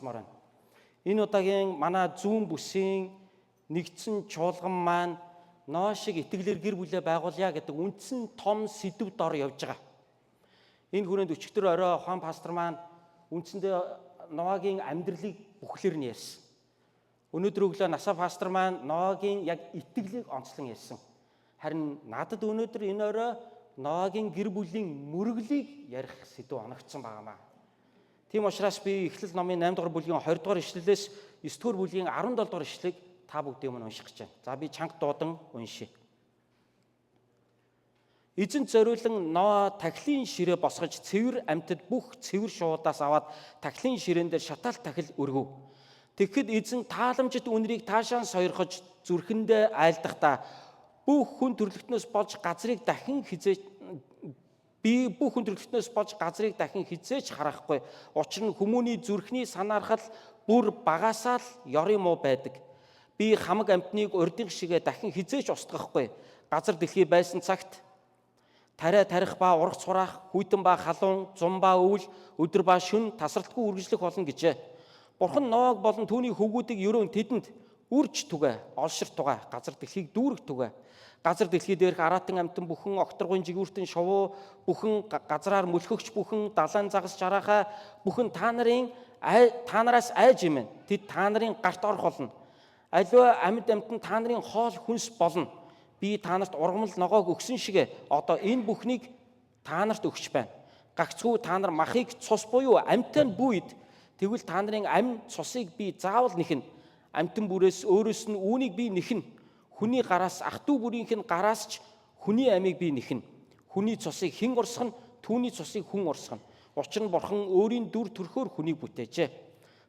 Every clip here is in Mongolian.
сонсцмоор байна. Энэ удаагийн манай зүүн бүсийн нэгдсэн чуулган маань Ноа шиг итгэлээр гэр бүлээ байгуулъя гэдэг үндсэн том сэдв дор явж байгаа. Энэ хүрээнд өчигдөр орой ухаан пастор маань үндсэндээ Ноагийн амьдралыг бүхлээр нь ярьсан. Өнөөдөр өглөө насаа пастор маань Ноагийн яг итгэлийг онцлон ярьсан. Харин надад өнөөдөр энэ орой Ноагийн гэр бүлийн мөрөглийг ярих сэдв оногдсон байнамаа. Тийм учраас би Эхлэл номын 8 дугаар бүлгийн 20 дугаар ишлэлээс 9 дугаар бүлгийн 17 дугаар ишлэгийг та бүгдийн өмнө унших гэж байна. За би чанга дуудан уншия. Эзэн зориулан Ноа тахилын ширээ босгож цэвэр амьтад бүх цэвэр шуудаас аваад тахилын ширээн дээр шатаал тахил өргөв. Тэгэхэд эзэн тааламжит үнэрийг таашаан сойрхож зүрхэндээ айлдахдаа бүх хүн төрлөختнөөс болж газрыг дахин хизээч харахгүй. Учир нь хүмүүний зүрхний санаархал бүр багасаа л ёрын муу байдаг. Би хамаг амьтныг урдын шигээ дахин хизээч устгахгүй. Газар дэлхий байсан цагт тариа тарих ба урах цураах, хүйтэн ба халуун, зум ба өвөл, өдөр ба шөнө тасралтгүй үргэлжлэх болно гэжээ. Бурхан Ноог болон түүний хөвгүүдийг ерөн тэдэнд үрж түгэ, олшир тугай, газар дэлхийг дүүрэх түгэ. Газар дэлхий дээрх араатан амьтан бүхэн, окторгын жигүүртэн шувуу бүхэн, газраар мөлхөгч бүхэн, далайн загас жараахаа бүхэн танараас айж имэн. Тэд та нарын гарт орох болно. Аливаа амьд амьтан та нарын хоол хүнс болно. Би та нарт ургамал ногоог өгсөн шигэ одоо энэ бүхнийг та нарт өгч байна. Гагцхүү та нар махыг цус буюу амьтаа нь бүйд. Тэгвэл та нарын амь цусыг би заавал нэхнэ. Амьтан бүрээс өөрөөс нь үүнийг би нэхнэ. Хүний гараас ах トゥ бүрийнх нь гараас ч хүний амийг би нэхнэ. Хүний цусыг хэн урсгана, түүний цусыг хүн урсгана. Учир нь Бурхан өөрийн дүр төрхөөр хүнийг бүтээжээ.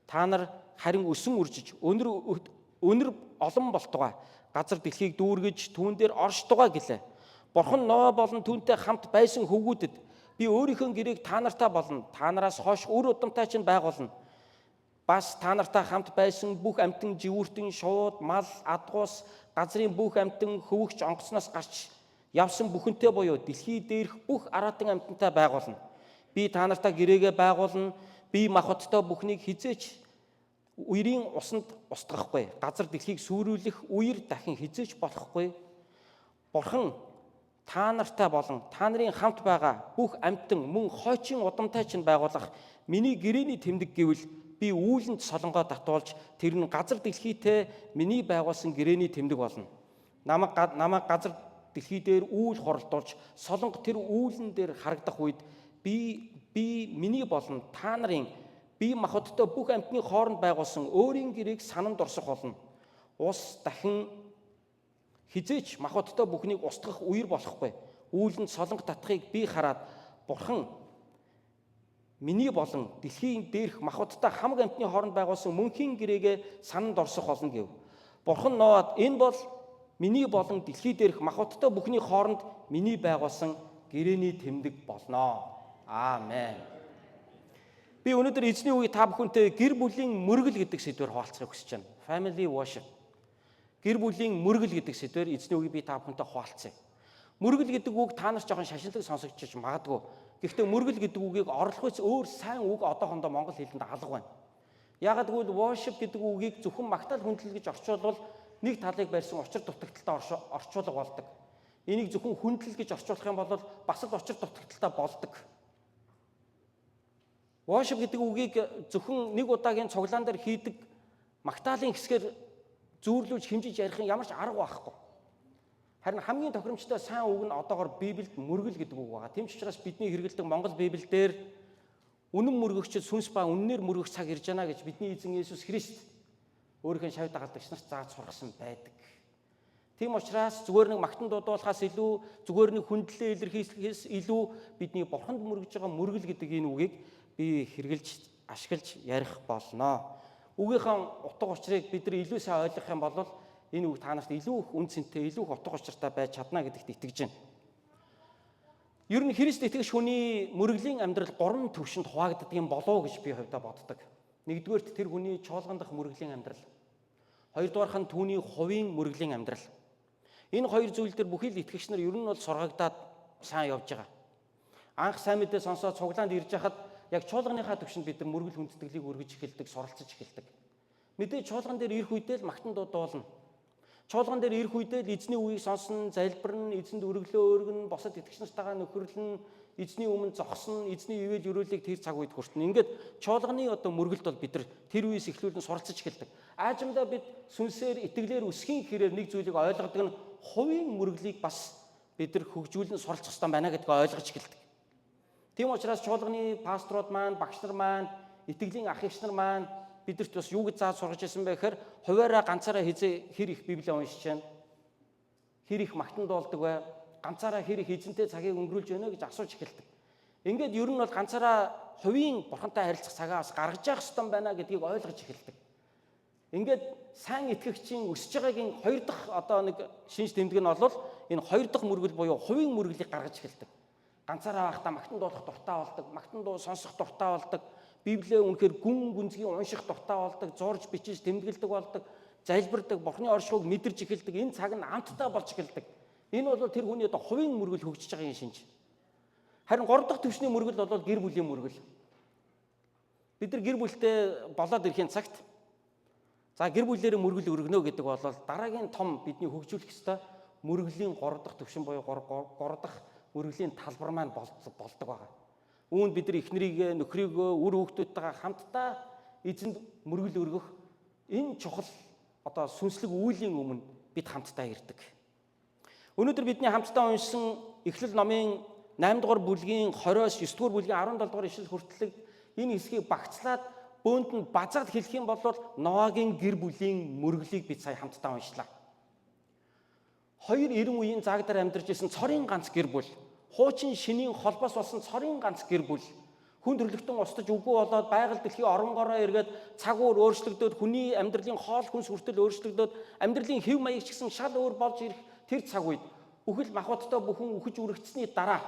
Та нар харин өсөн үржиж өнөр олон болтугай. Газар дэлхийг дүүргэж түүн дээр орш тугай гэлээ. Бурхан Ноа болон түүнтэй хамт байсан хөвгүүдэд би өөрийнхөө гэрээг та нартаа болно. Та нараас хойш үр удамтай чинь байгуулна. Бас та нартай хамт байсан бүх амьтан живүүртэн шууд, мал, адгуус, газрын бүх амьтан хөвөгч онгоцноос гарч явсан бүхэнтэй буюу дэлхий дээрх бүх араатан амьтантай байгуулна. Би та нартай гэрээгээ байгуулна. Би махбодтой бүхнийг хизээч үерийн усанд устгахгүй. Газар дэлхийг сүрүүлэх үер дахин хизээч болохгүй. Бурхан та нартай болон та нарын хамт байгаа бүх амьтан мөн хойчин удамтай чинь байгуулах миний гэрээний тэмдэг гэвэл би үүлэнд солонгоо татуулж тэр нь газар дэлхийтэй миний байгуулсан гэрээний тэмдэг болно. Намайг газар дэлхий дээр үүл хуралдуулж солонго тэр үүлэн дээр харагдах үед би миний болон та нарын би махбодтой бүх амьтны хооронд байгуулсан өөрийн гэрээг санамд орсох болно. Ус дахин хизээч махбодтой бүхнийг устгах үер болохгүй. Үүлэнд солонго татахыг би хараад Бурхан миний болон дэлхийн дээрх махбодтой хамаг амьтны хооронд байгуулсан мөнхийн гэрээгээ санамд орсох болно гэв. Бурхан Ноад энэ бол миний болон дэлхий дээрх махбодтой бүхний хооронд миний байгуулсан гэрээний тэмдэг болно. Аамен. Би өнөөдөр эзний үгийг та бүхэнтэй гэр бүлийн мөргөл гэдэг сэдвээр хуваалцахыг хүсэж байна. Family worship. Гэр бүлийн мөргөл гэдэг сэдвээр эзний үгийг би та бүхэнтэй хуваалцъя. Мөргөл гэдэг үг та нар жоохон шашинлаг сонсогдож магадгүй. Гэхдээ мөргөл гэдэг үгийг орлохоос өөр сайн үг одоохондоо монгол хэлэнд алга байна. Яагад гэвэл worship гэдэг үгийг зөвхөн магтаал хүндлэл гэж орчуулбал нэг талыг барьсан учир дутагдaltaй орчуулга болдог. Энийг зөвхөн хүндлэл гэж орчуулах юм бол бас л учир дутагдaltaй болдог. Worship гэдэг үгийг зөвхөн нэг удаагийн цуглаан дээр хийдэг магтаалын хэсгээр зүүрлүүлж хэмжиж ярих ямар ч арга байхгүй. Харин хамгийн тохиромжтой сайн үг нь одоогоор Библиэд мөргөл гэдэг үг байгаа. Тийм ч учраас бидний хэрэглэдэг Монгол Библиэлд үнэн мөргөгчд сүнс ба үннээр мөргөх цаг ирж байна гэж бидний эзэн Есүс Христ өөрийнхөө шавь дагалдагч нарт зааж сургасан байдаг. Тийм учраас зүгээр нэг магтан дуудуулахаас илүү, зүгээр нэг хүндлэлээ илэрхийлэхээс илүү бидний Бурханд мөргөж байгаа мөргөл гэдэг энэ үгийг би хэрэгжилж, ашиглаж ярих болно. Үгийнхээ утга учирыг бид нар илүү сайн ойлгох юм бол энэ үг та нарт илүү их үн цэнтэй, илүү их утга учиртай байж чадна гэдэгт итгэж байна. Ер нь Христ итгэж хүний мөргөлийн амьдрал 3 төвшөнд хуваагддаг юм болов гэж би хувьдаа боддог. Нэгдүгээрт тэр хүний чуулган дахь мөргөлийн амьдрал. Хоёрдугаарх нь түүний хувийн мөргөлийн амьдрал. Энэ хоёр зүйл дээр бүхий л итгэгч нар ер нь бол сургагдаад сайн явж байгаа. Анх сайн мэдээ сонсоод цуглаанд ирж хахад яг чуулганыхаа түвшинд бид нар мөргөл хүндэтгэлийг өргөж эхэлдэг, суралцж эхэлдэг. Мэдээж чуулган дээр ирэх үедээ л магтан дуу дуулна. Чуулган дээр ирэх үедээ л эзний үгийг сонсно, залбирна, эзэнд өргөлөө өргөн, босод итгэгч нартайгаа нөхөрлөн, эзний өмнө зогсно, эзний ивэл өрөөлийг тэр цаг үед хүртэнэ. Ингээд чуулганы мөргөлд бол бид нар тэр үеэс эхлүүлэн суралцж эхэлдэг. Аажимдаа бид сүнсээр, итгэлээр өсхийн хэрээр нэг зүйлийг ойлгодог нь хувийн мөргөлийг бас бид нар хөгжүүлэн суралцах ёстой байна гэдгийг ойлгож эхэлдэг. Тийм учраас чуулганы пасторууд маань, багш нар маань, итгэлийн ах эгч нар маань бидэрт бас юу гэж зааж сургаж ирсэн бэ гэхээр хуваараа ганцаараа хэр их Библийг уншиж байна, хэр их магтан дуулдаг вэ, ганцаараа хэр их эзэнтэй цагийг өнгөрүүлж байна гэж асууж эхэлдэг. Ингээд ер нь бол ганцаараа хувийн бурхантай харилцах цагаа бас гаргаж явах ёстой байна гэдгийг ойлгож эхэлдэг. Ингээд сайн итгэгчийн өсөж байгаагийн хоёр дахь нэг шинж тэмдэг нь бол энэ хоёр дахь мөргөл буюу хувийн мөргөлийг гаргаж эхэлдэг. Ганцаараа байхдаа магтан дуулах дуртай болдог, магтан дуу сонсох дуртай болдог, Библийг үнэхээр гүн гүнзгий унших дуртай болдог, зурж бичиж тэмдэглэдэг болдог, залбирдаг, Бурхны оршихуйг мэдэрч эхэлдэг. Энэ цаг нь амттай болж эхэлдэг. Энэ бол тэр хүний хувийн мөргөл хөгжиж байгаагийн шинж. Харин 3 дахь түвшний мөргөл бол гэр бүлийн мөргөл. Бид нар гэр бүлтэй болоод ирэхин цагт гэр бүлээрээ мөргөл өргөнө гэдэг бол дараагийн том бидний хөгжүүлэх ёстой мөргөлийн 3 дахь түвшин буюу 3 дахь мөргөлийн талбар маань болдог байгаа. Үүнд бид нар эхнэрийгээ, нөхрийгөө, үр хүүхдүүдтэйгээ хамтдаа эзэнд мөргөл өргөх энэ чухал сүнслэг үеийн өмнө бид хамтдаа ирдэг. Өнөөдөр бидний хамтдаа уншсан Эхлэл номын 8 дугаар бүлгийн 20-оос 9 дугаар бүлгийн 17 дугаар ишлэл хүртэлх энэ хэсгийг багцлаад бөөнд нь базаад хэлэх юм бол Ноагийн гэр бүлийн мөргөлийг бид сая хамтдаа уншлаа. Хоёр эрен үеийн заагдар амьдарч исэн цорын ганц гэр бүл, хуучин шинийн холбоос болсон цорын ганц гэр бүл, хүн төрлөختөн устж үгүй болоод байгаль дэлхийн оронгороо эргээд цаг үр өөрчлөгдөөд хүний амьдралын хоол хүнс хүртэл өөрчлөгдөөд амьдралын хэв маяг ч гэсэн шал өөр болж ирэх тэр цаг үед үхэл махбодтой бүхэн үхэж үрэгдсэний дараа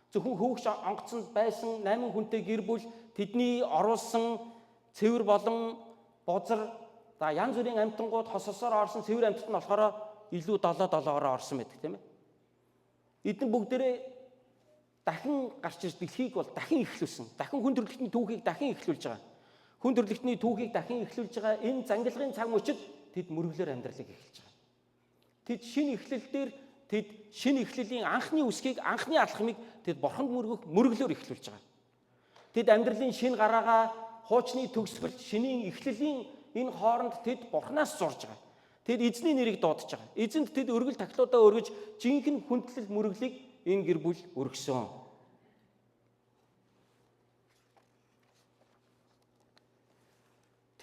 зөвхөн хөвгч онгоцонд байсан 8 хүнтэй гэр бүл тэдний оруулсан цэвэр болон бозар янз бүрийн амьтангууд хососоор орсон цэвэр амьтад нь болохоор илүү 7-7-ороо орсон байдаг тийм ээ. Эдгээр бүгдээрээ дахин гарч ирж дэлхийг бол дахин эхлүүлсэн. Дахин хүн төрөлхтний түүхийг дахин эхлүүлж байгаа. Хүн төрөлхтний түүхийг дахин эхлүүлж байгаа энэ зангилгын цаг мөчид тэд мөргөлөөр амьдралыг эхэлж байгаа. Тэд шинэ эхлэл дээр тэд шинэ эхлэлийн анхны үсгийг, анхны алхмыг тэд бурханд мөргөлөөр эхлүүлж байгаа. Тэд амьдралын шинэ гараагаа, хуучны төгсгөлт, шинийн эхлэлийн энэ хооронд тэд бурхнаас зурж байгаа. Тэд эзний нэрийг дуудаж байгаа. Эзэнд тэд өргөл тахлуудаа өргөж жинхэнэ хүндлэл мөргөлийг энэ гэр бүл өргөсөн.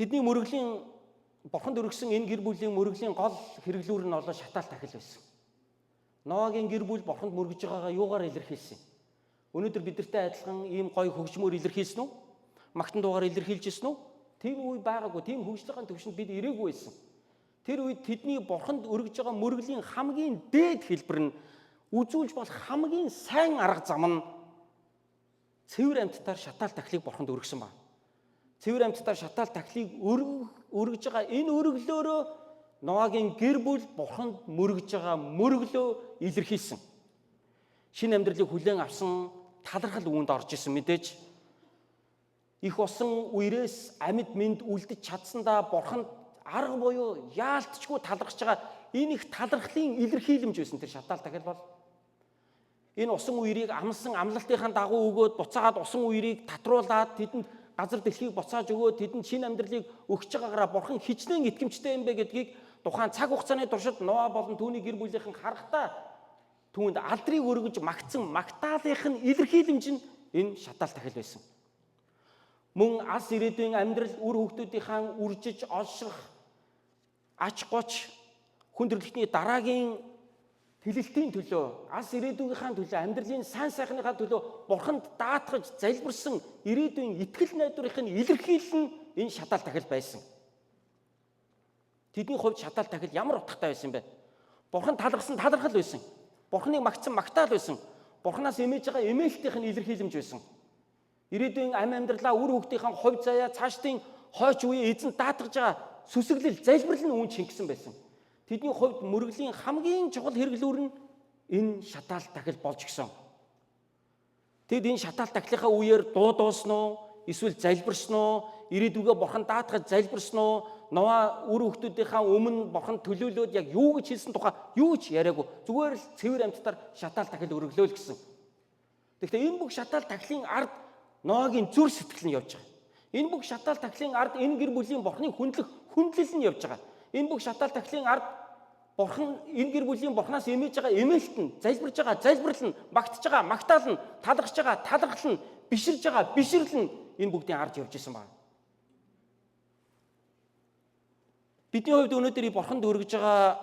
Тэдний мөргөлийн бурханд өргөсөн энэ гэр бүлийн мөргөлийн гол хэрэглүүр нь бол шатаал тахил байсан. Ноагийн гэр бүл бурханд мөргөж байгаагаа юугаар илэрхийлсэн? Өнөөдөр бидэртэй адилхан ийм гоё хөгжмөөр илэрхийлсэн үү? Магтан дуугаар илэрхийлжсэн үү? Тийм үе байгаагүй, тийм хөгжлийн төвшөнд бид ирээгүй байсан. Тэр үед тэдний бурханд өргөж байгаа мөргөлийн хамгийн дээд хэлбэр нь үзүүлж болох хамгийн сайн арга зам нь цэвэр амьтдаар шатаал тахлыг бурханд өргөсөн байна. Цэвэр амьтдаар шатаал тахлыг өргөж байгаа энэ өргөлөөрөө Ноагийн гэр бүл бурханд мөргөж байгаа мөргөлөө илэрхийлсэн. Шинэ амьдралыг хүлээн авсан талархал үүнд орж исэн мэдээж. Их усан үерээс амьд мэнд үлдэж чадсандаа бурханд арга буюу яалтчгүй талархж байгаа энэ их талархлын илэрхийлэмж байсан тэр шатаал тахил бол. Энэ усан үерийг амлсан амлалтынхаа дагуу өгөөд буцаагаад усан үерийг татруулаад тэдэнд газар дэлхийг буцааж өгөөд тэдэнд шинэ амьдралыг өгч байгаагаараа бурхан хичнээн итгэмжтэй юм бэ гэдгийг тухайн цаг хугацааны туршид Ноа болон түүний гэр бүлийнхэн харахтаа түүнд алдрыг өргөж магтсан магтаалынх нь илэрхийлэмж нь энэ шатаал тахил байсан. Мөн алс ирээдүйн амьдрал үр хүүхдүүдийнхаа үржиж олшрох ач гоч хүн төрөлхтний дараагийн тэлэлтийн төлөө алс ирээдүйнийхаа төлөө амьдралын сайн сайхныхаа төлөө бурханд даатгаж залбирсан ирээдүйн итгэл найдварынхын илэрхийлэл нь энэ шатаал тахил байсан. Тэдний хувьд шатаал тахил ямар утгатай байсан бэ? Бурхан талархсан талархал байсан. Бурханыг магтсан магтаал байсан. Бурханаас эмээж байгаа эмээлтийнх нь илэрхийлэмж байсан. Ирээдүйн амьдралаа үр хүүхдийнхээ хувь заяа цаашдын хойч үеийн эзэн даатгаж байгаа сүсэглэл залбирал нь үүнд шингэсэн байсан. Тэдний хувьд мөргөлийн хамгийн чухал хэрэглүүр нь энэ шатаал тахил болж гисэн. Тэгэд энэ шатаал тахлынхаа үеэр дуудуулсан уу? Эсвэл залбирсан уу? Ирээдүгөө бурхан даатгаж залбирсан уу? Ноа үр хүүхдүүдийнхаа өмнө бурхан төлөөлөөд яг юу гэж хэлсэн тухай юу ч яриаггүй. Зүгээр л цэвэр амьтдаар шатаал тахил өргөлөө л гэсэн. Тэгэхдээ энэ бүх шатаал тахлын ард Ноагийн зүр сэтгэл нь явж байгаа. Энэ бүх шатаал тахлын ард энэ гэр бүлийн бурхны хүндлэл нь явж байгаа. Энэ бүх шатаал тахлын ард бурхан энэ гэр бүлийн бурхнаас эмээж байгаа эмээлт нь, залбирж байгаа залбирал нь, магтж байгаа магтаал нь, талархж байгаа талархал нь, биширж байгаа бишрэл нь энэ бүгдийн ард явж исэн байна. Бидний хувьд өнөөдөр бурханд өргөж байгаа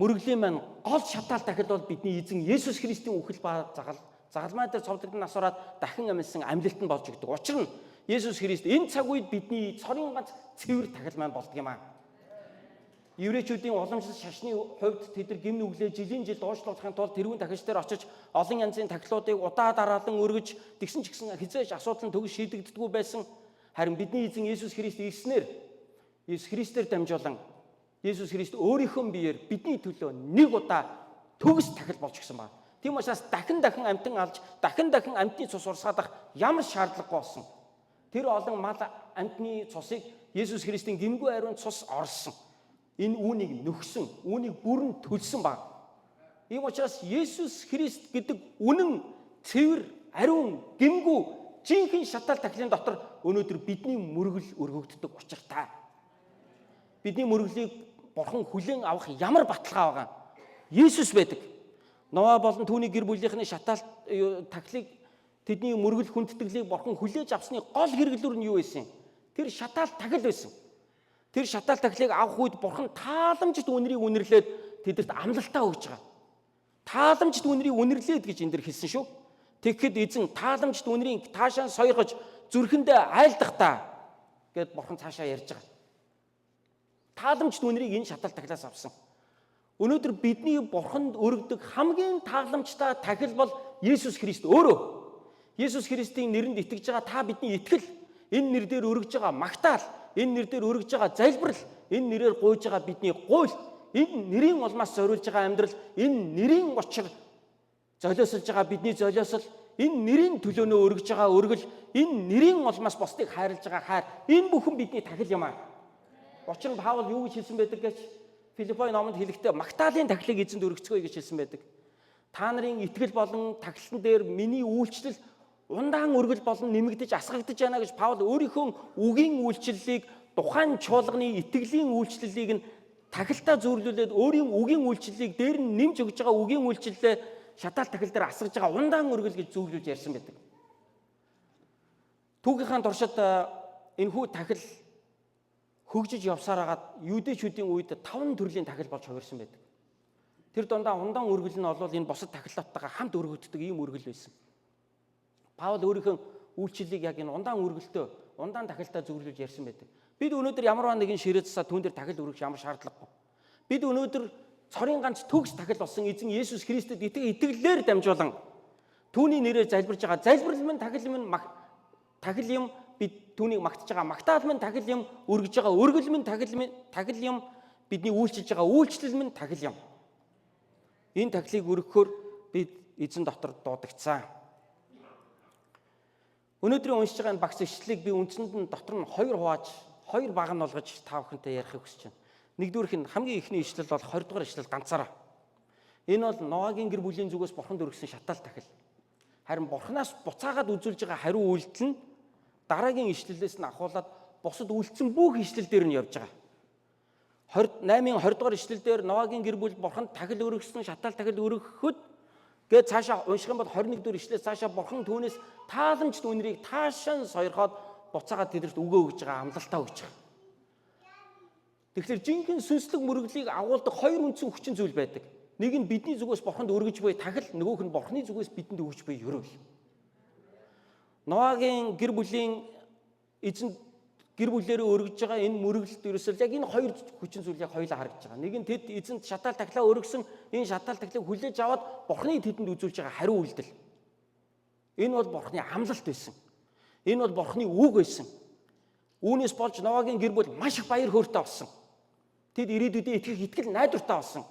мөрөглийн маань гол шатаал тахил бол бидний эзэн Есүс Христийн үхэл ба загалмай дээр цовдлогдсон насаараа дахин амьсан амьлалт нь болж өгдөг. Учир нь Есүс Христ энэ цаг үед бидний цорын ганц цэвэр тахил маань болдго юм аа. Еврейчүүдийн уламжлал шашны хувьд тэд нар гим нүглээ жилийн жил дуушлуулахын тулд тэрүүн тахилч дээр очиж олон янзын тахилуудыг удаа дараалан өргөж тэгсэн ч гэсэн хизээж асуудал нь төгс шийдэгддэггүй байсан. Харин бидний эзэн Есүс Христ ирснээр Есүс Христээр дамжуулан Есүс Христ өөрийнхөө биеэр бидний төлөө нэг удаа төгс тахил болж гисэн байна. Тийм учраас дахин амтан алж, дахин амтны цус урсгаадах ямар шаардлагагүй болсон. Тэр олон мал амтны цусыг Есүс Христийн гимгүй ариун цус орсон. Энэ үүнийг нөхсөн, үүнийг бүрэн төлсөн баг. Ийм учраас Есүс Христ гэдэг үнэн цэвэр, ариун, гимгүй, жинхэнэ шатаал тахилын дотор өнөөдөр бидний мөргөл өргөгддөг учиртай. Бидний мөргөлийг бурхан хүлээн авах ямар баталгаа байгаа. Есүс байдаг. Ноа болон түүний гэр бүлийнхний шатаал тахилыг тэдний мөргөл хүндэтгэлийг бурхан хүлээж авсны гол хэрэглүүр нь юу байсан? Тэр шатаал тахил байсан. Тэр шатаал тахилыг авах үед бурхан тааламжит үнэрийг үнэрлээд тэдэрт амлалтаа өгж байгаа. Тааламжит үнэрийг үнэрлээд гэж энэ дэр хэлсэн шүү. Тэгэхэд эзэн тааламжит үнэрийг таашаа сойргож зүрхэндээ айлдахдаа гэд бурхан цаашаа ярьж байгаа. Тааламжит үнэрийг энэ шатаал тахилаас авсан. Өнөөдөр бидний бурханд өргөдөг хамгийн тааламжтай тахил бол Есүс Христ өөрөө. Есүс Христийн нэрэнд итгэж байгаа та бидний итгэл, энэ нэр дээр өргөж байгаа магтаал, энэ нэр дээр өргөж байгаа залбирал, энэ нэрээр гуйж байгаа бидний гуйл, энэ нэрийн улмаас зориулж байгаа амьдрал, энэ нэрийн учир золиослж байгаа бидний золиосол, энэ нэрийн төлөөнөө өргөж байгаа өргөл, энэ нэрийн улмаас бусдыг хайрлаж байгаа хайр, энэ бүхэн бидний тахил юм аа. Учир нь Паул юу гэж хэлсэн байдаг гэж Филиппой номонд хэлэхдээ магтаалын тахилыг эзэнд өргөцгөөе гэж хэлсэн байдаг. Та нарын итгэл болон тахилтан дээр миний үйлчлэл ундаан өргөл болон нэмэгдэж асгагдаж байна гэж Паул өөрийнхөө үгийн үйлчлэлийг тухайн чуулганы итгэлийн үйлчлэлийг нь тахилтаа зөөрлүүлээд өөрийн үгийн үйлчлэлийг дээр нь нэмж өгж байгаа үгийн үйлчлэлээ шатаал тахил дээр асгаж байгаа ундаан өргөл гэж зөвлөж ярьсан байдаг. Түүхийнхаа туршид энэхүү тахил хөгжиж явсаар хагаад юудэчүүдийн үед 5 төрлийн тахил болж хувирсан байдаг. Тэр дундаа ундаан өргөл нь бол энэ бусад тахилтайгаа хамт өргөгддөг ийм өргөл байсан. Паул өөрийнхөө үйлчлэлийг яг энэ ундаан өргөлтөө, ундаан тахилтаа зөвлөж ярьсан байдаг. Бид өнөөдөр ямар нэгэн ширээ засаа түүн дээр тахил өргөх ямар шаардлагагүй. Бид өнөөдөр цорын ганц төгс тахил болсон эзэн Есүс Христэд итгэлээр дамжуулан түүний нэрээр залбирж байгаа залбирал минь тахил юм бид түүнийг магтаж байгаа магтаал минь тахил юм, өргөж байгаа өргөл минь тахил юм, бидний үйлчилж байгаа үйлчлэл минь тахил юм. Энэ тахилыг өргөхөөр бид эзэн дотор дуудагцсан. Өнөөдрийн уншиж байгаа энэ багц ишлэлийг би үндсэнд нь дотор нь 2 хувааж, 2 баг нь болгож та бүхэнтэй ярихыг хүсэж байна. Нэгдүгээрх нь хамгийн ихний ишлэл бол 20 дугаар ишлэл ганцаараа. Энэ бол Ноагийн гэр бүлийн зүгээс бурханд өргөсөн шатаал тахил. Харин бурханаас буцаагаад үзүүлж байгаа хариу үйлдэл нь дараагийн ишлэлээс нь ахуулаад бусад үлдсэн бүх ишлэл дээр нь явж байгаа. 28-ын 20 дугаар ишлэл дээр Ноагийн гэр бүл бурханд тахил өргөсөн шатаал тахил өргөхөд гээд цаашаа унших юм бол 21 дугаар ишлээс цаашаа бурхан түүнээс тааламжт үнэрийг таашаан сойрхоод буцаагаад тэдэрт өгөө өгж байгаа амлалтаа өгж байгаа. Тэгэхээр жинхэнэ сүнслэг мөрөглийг агуулдаг 2 үндсэн хүчин зүйл байдаг. Нэг нь бидний зүгээс бурханд өргөж буй тахил, нөгөөх нь бурханы зүгээс бидэнд өгж буй ерөөл. Ноагийн гэр бүлийн эзэн гэр бүлээрээ өргөж байгаа энэ мөрөглөлт ерөөсөө яг энэ 2 хүчин зүйл яг хоёулаа харагдаж байгаа. Нэг нь тэд эзэнт шатаал тахилаа өргөсөн, энэ шатаал тахилыг хүлээж аваад бурханы тэдэнд үзүүлж байгаа хариу үйлдэл. Энэ бол бурханы амлалт байсан. Энэ бол бурханы үг байсан. Үүнээс болж Ноагийн гэр бүл маш их баяр хөөртэй болсон. Тэд ирээдүйдээ итгэл найдвартай болсон.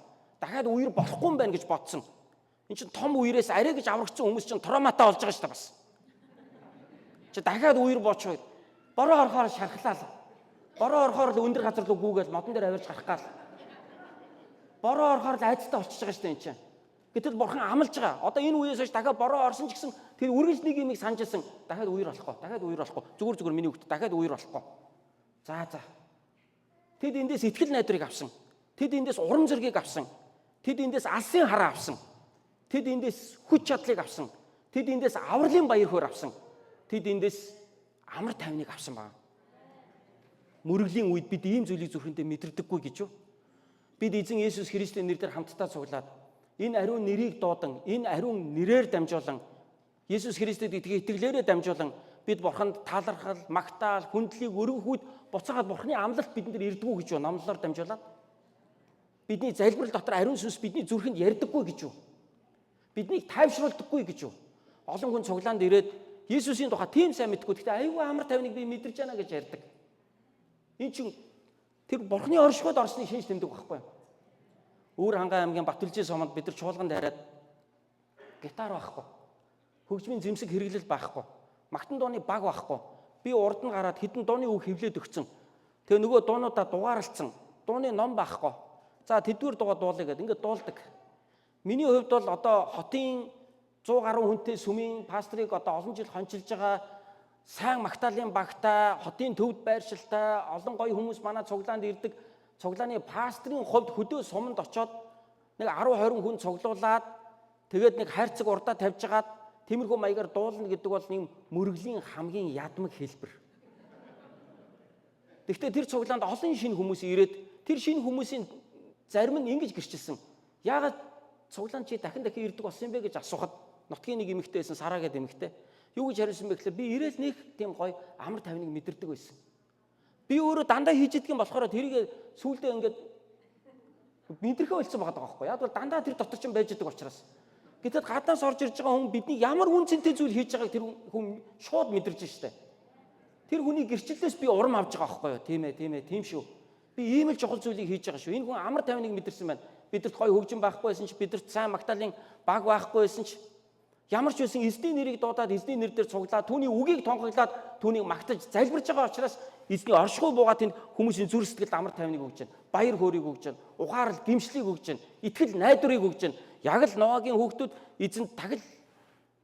Дахиад үер болохгүй юм байна гэж бодсон. Энд чинь том үерээс арай гэж аврагдсан хүмүүс чинь травматай болж байгаа шүү дээ бас. Чи дахиад үер бооч. Бороо орохоор шархлаа. Бороо орохоор л өндөр газар руу гүүгээл модон дээр авирж гарах гал. Бороо орохоор л айцтай болчихж байгаа шүү дээ энэ чинь. Гэтэл бурхан амлаж байгаа. Одоо энэ үеэс хойш дахиад бороо орсон ч гэсэн тэр үргэлж нэг юмыг санджсан. Дахиад үер болохгүй. Дахиад үер болохгүй. Зүгээр миний хүүхд дахиад үер болохгүй. За. Тэд эндээс итгэл найдрыг авсан. Тэд эндээс урам зориг авсан. Тэд эндээс алсын хараа авсан. Тэд эндээс хүч чадлыг авсан. Тэд эндээс авралын баяр хөөр авсан. Тэд эндээс амар тайвныг авсан байна. Мөрөглийн үед бид ийм зүйлийг зүрхэндээ мэдэрдэггүй гэж юу? Бид эзэн Есүс Христийн нэрээр хамтдаа цуглаад энэ ариун нэрийг дуудан, энэ ариун нэрээр дамжуулан Есүс Христэд итгэлээрээ дамжуулан бид бурханд талархал, магтаал, хүндлийг өргөхүүд буцаагаад бурханы амлалт бидэнд ирдэггүй гэж юу? Номлолоор дамжуулаад бидний залбирал дотор ариун сүнс бидний зүрхэнд ярьдаггүй гэж юу? Биднийг тайвшруулдаггүй гэж юу? Олон хүн цуглаанд ирээд Есүсийн тухай тийм сайн мэдгүй. Гэхдээ аюу амар тайвныг би мэдэрч байна гэж ярьдаг. Энэ чинь тэр бурхны оршихуйд орсныг шинж тэмдэг байхгүй юу? Өөр Хангай аймгийн Батүлжийн суманд бид нар чуулганд хараад гитар байхгүй. Хөгжмийн зэмсэг хэрэглэл байхгүй. Магтан дууны баг байхгүй. Би урд нь гараад хідэн дууны үг хэвлээд өгсөн. Тэгээ нөгөө дуунуудаа дугаарлцсан. Дууны ном байхгүй. За тэдгээр дуугаа дуулъя гэдэг ингээд дуулдаг. Миний хувьд бол одоо хотын 100 гаруй хүнтэй сүмийн пастрыг одоо олон жил хончилж байгаа сайн магтаалын багтаа, хотын төвд байршилтай, олон гоё хүмүүс манай цуглаанд ирдэг. Цуглааны пастрын хувьд хөдөө суманд очоод нэг 10-20 хүн цуглуулад тэгээд нэг хайрцаг урдаа тавьж агаад тиймэрхүү маягаар дуулна гэдэг бол нэг мөрөглийн хамгийн ядмаг хэлбэр. Гэхдээ тэр цуглаанд олон шинэ хүмүүс ирээд тэр шинэ хүмүүсийн зарим нь ингэж гэрчилсэн. Яагаад цуглаанд чи дахин ирдэг болсон юм бэ гэж асуухад нутгийн нэг эмэгтэйсэн Сараа гэдэг эмэгтэй. Юу гэж хариулсан бэ гэхээр би ирээл нэг тийм гоё амар тайвныг мэдэрдэг байсан. Би өөрөө дандаа хийж идэх юм болохоор тэрийг сүүлдээ ингээд мэдрэхээ болсон байгаа байхгүй. Яг бол дандаа тэр дотор ч байж идэг учраас. Гэтэл гаднаас орж ирж байгаа хүн бидний ямар үн цэнтэй зүйл хийж байгааг тэр хүн шууд мэдэрч штэ. Тэр хүний гэрчлэлээс би урам авж байгаа байхгүй юу? Тийм шүү. Би ийм л чухал зүйлийг хийж байгаа шүү. Энэ хүн амар тайвныг мэдэрсэн байна. Бидэрт гоё хөгжим байхгүй байсан ч, бидэрт сайн магтаалын баг байхгүй байсан ч ямар ч байсан эзний нэрийг дуудаад эзний нэр дээр цуглаад түүний үгийг тунхаглаад түүнийг магтаж залбирж байгаа учраас эзний оршихуй буугаад энэ хүмүүсийн зүрх сэтгэлд амар тайвныг өгч байна. Баяр хөөргийг өгч байна. Ухаарал гимшлийг өгч байна. Итгэл найдварыг өгч байна. Яг л Ноагийн хүүхдүүд эзэн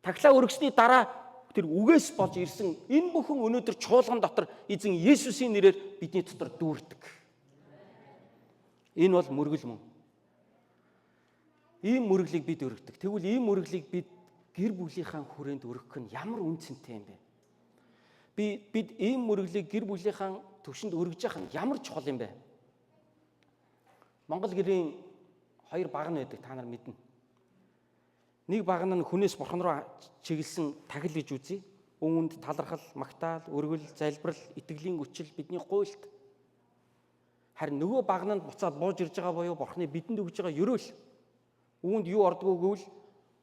таглаа өргөсний дараа тэр үгээс болж ирсэн энэ бүхэн өнөөдөр чуулган дотор эзэн Есүсийн нэрээр бидний дотор дүүрдэг. Энэ бол мөргөл мөн. Ийм мөрөглийг бид өргөдөг. Тэгвэл ийм мөрөглийг бид гэр бүлийнхаа хүрээнд өргөх нь ямар үнцэнтэй юм бэ? Бид ийм мөрөглийг гэр бүлийнхаа төвшөнд өргөж явах нь ямар чухал юм бэ? Монгол гэрийн 2 баг нь байдаг, та нар мэднэ. Нэг баг нь хүнээс бурхан руу чиглэсэн тахил гэж үзье. Үүнд талархал, магтаал, өргөл, залбирал, итгэлийн хүчил бидний гуйлт. Харин нөгөө баг нь буцаад бууж ирж байгаа боيو бурханы бидэнд өгж байгаа ерөөл. Үүнд юу ордгоо гэвэл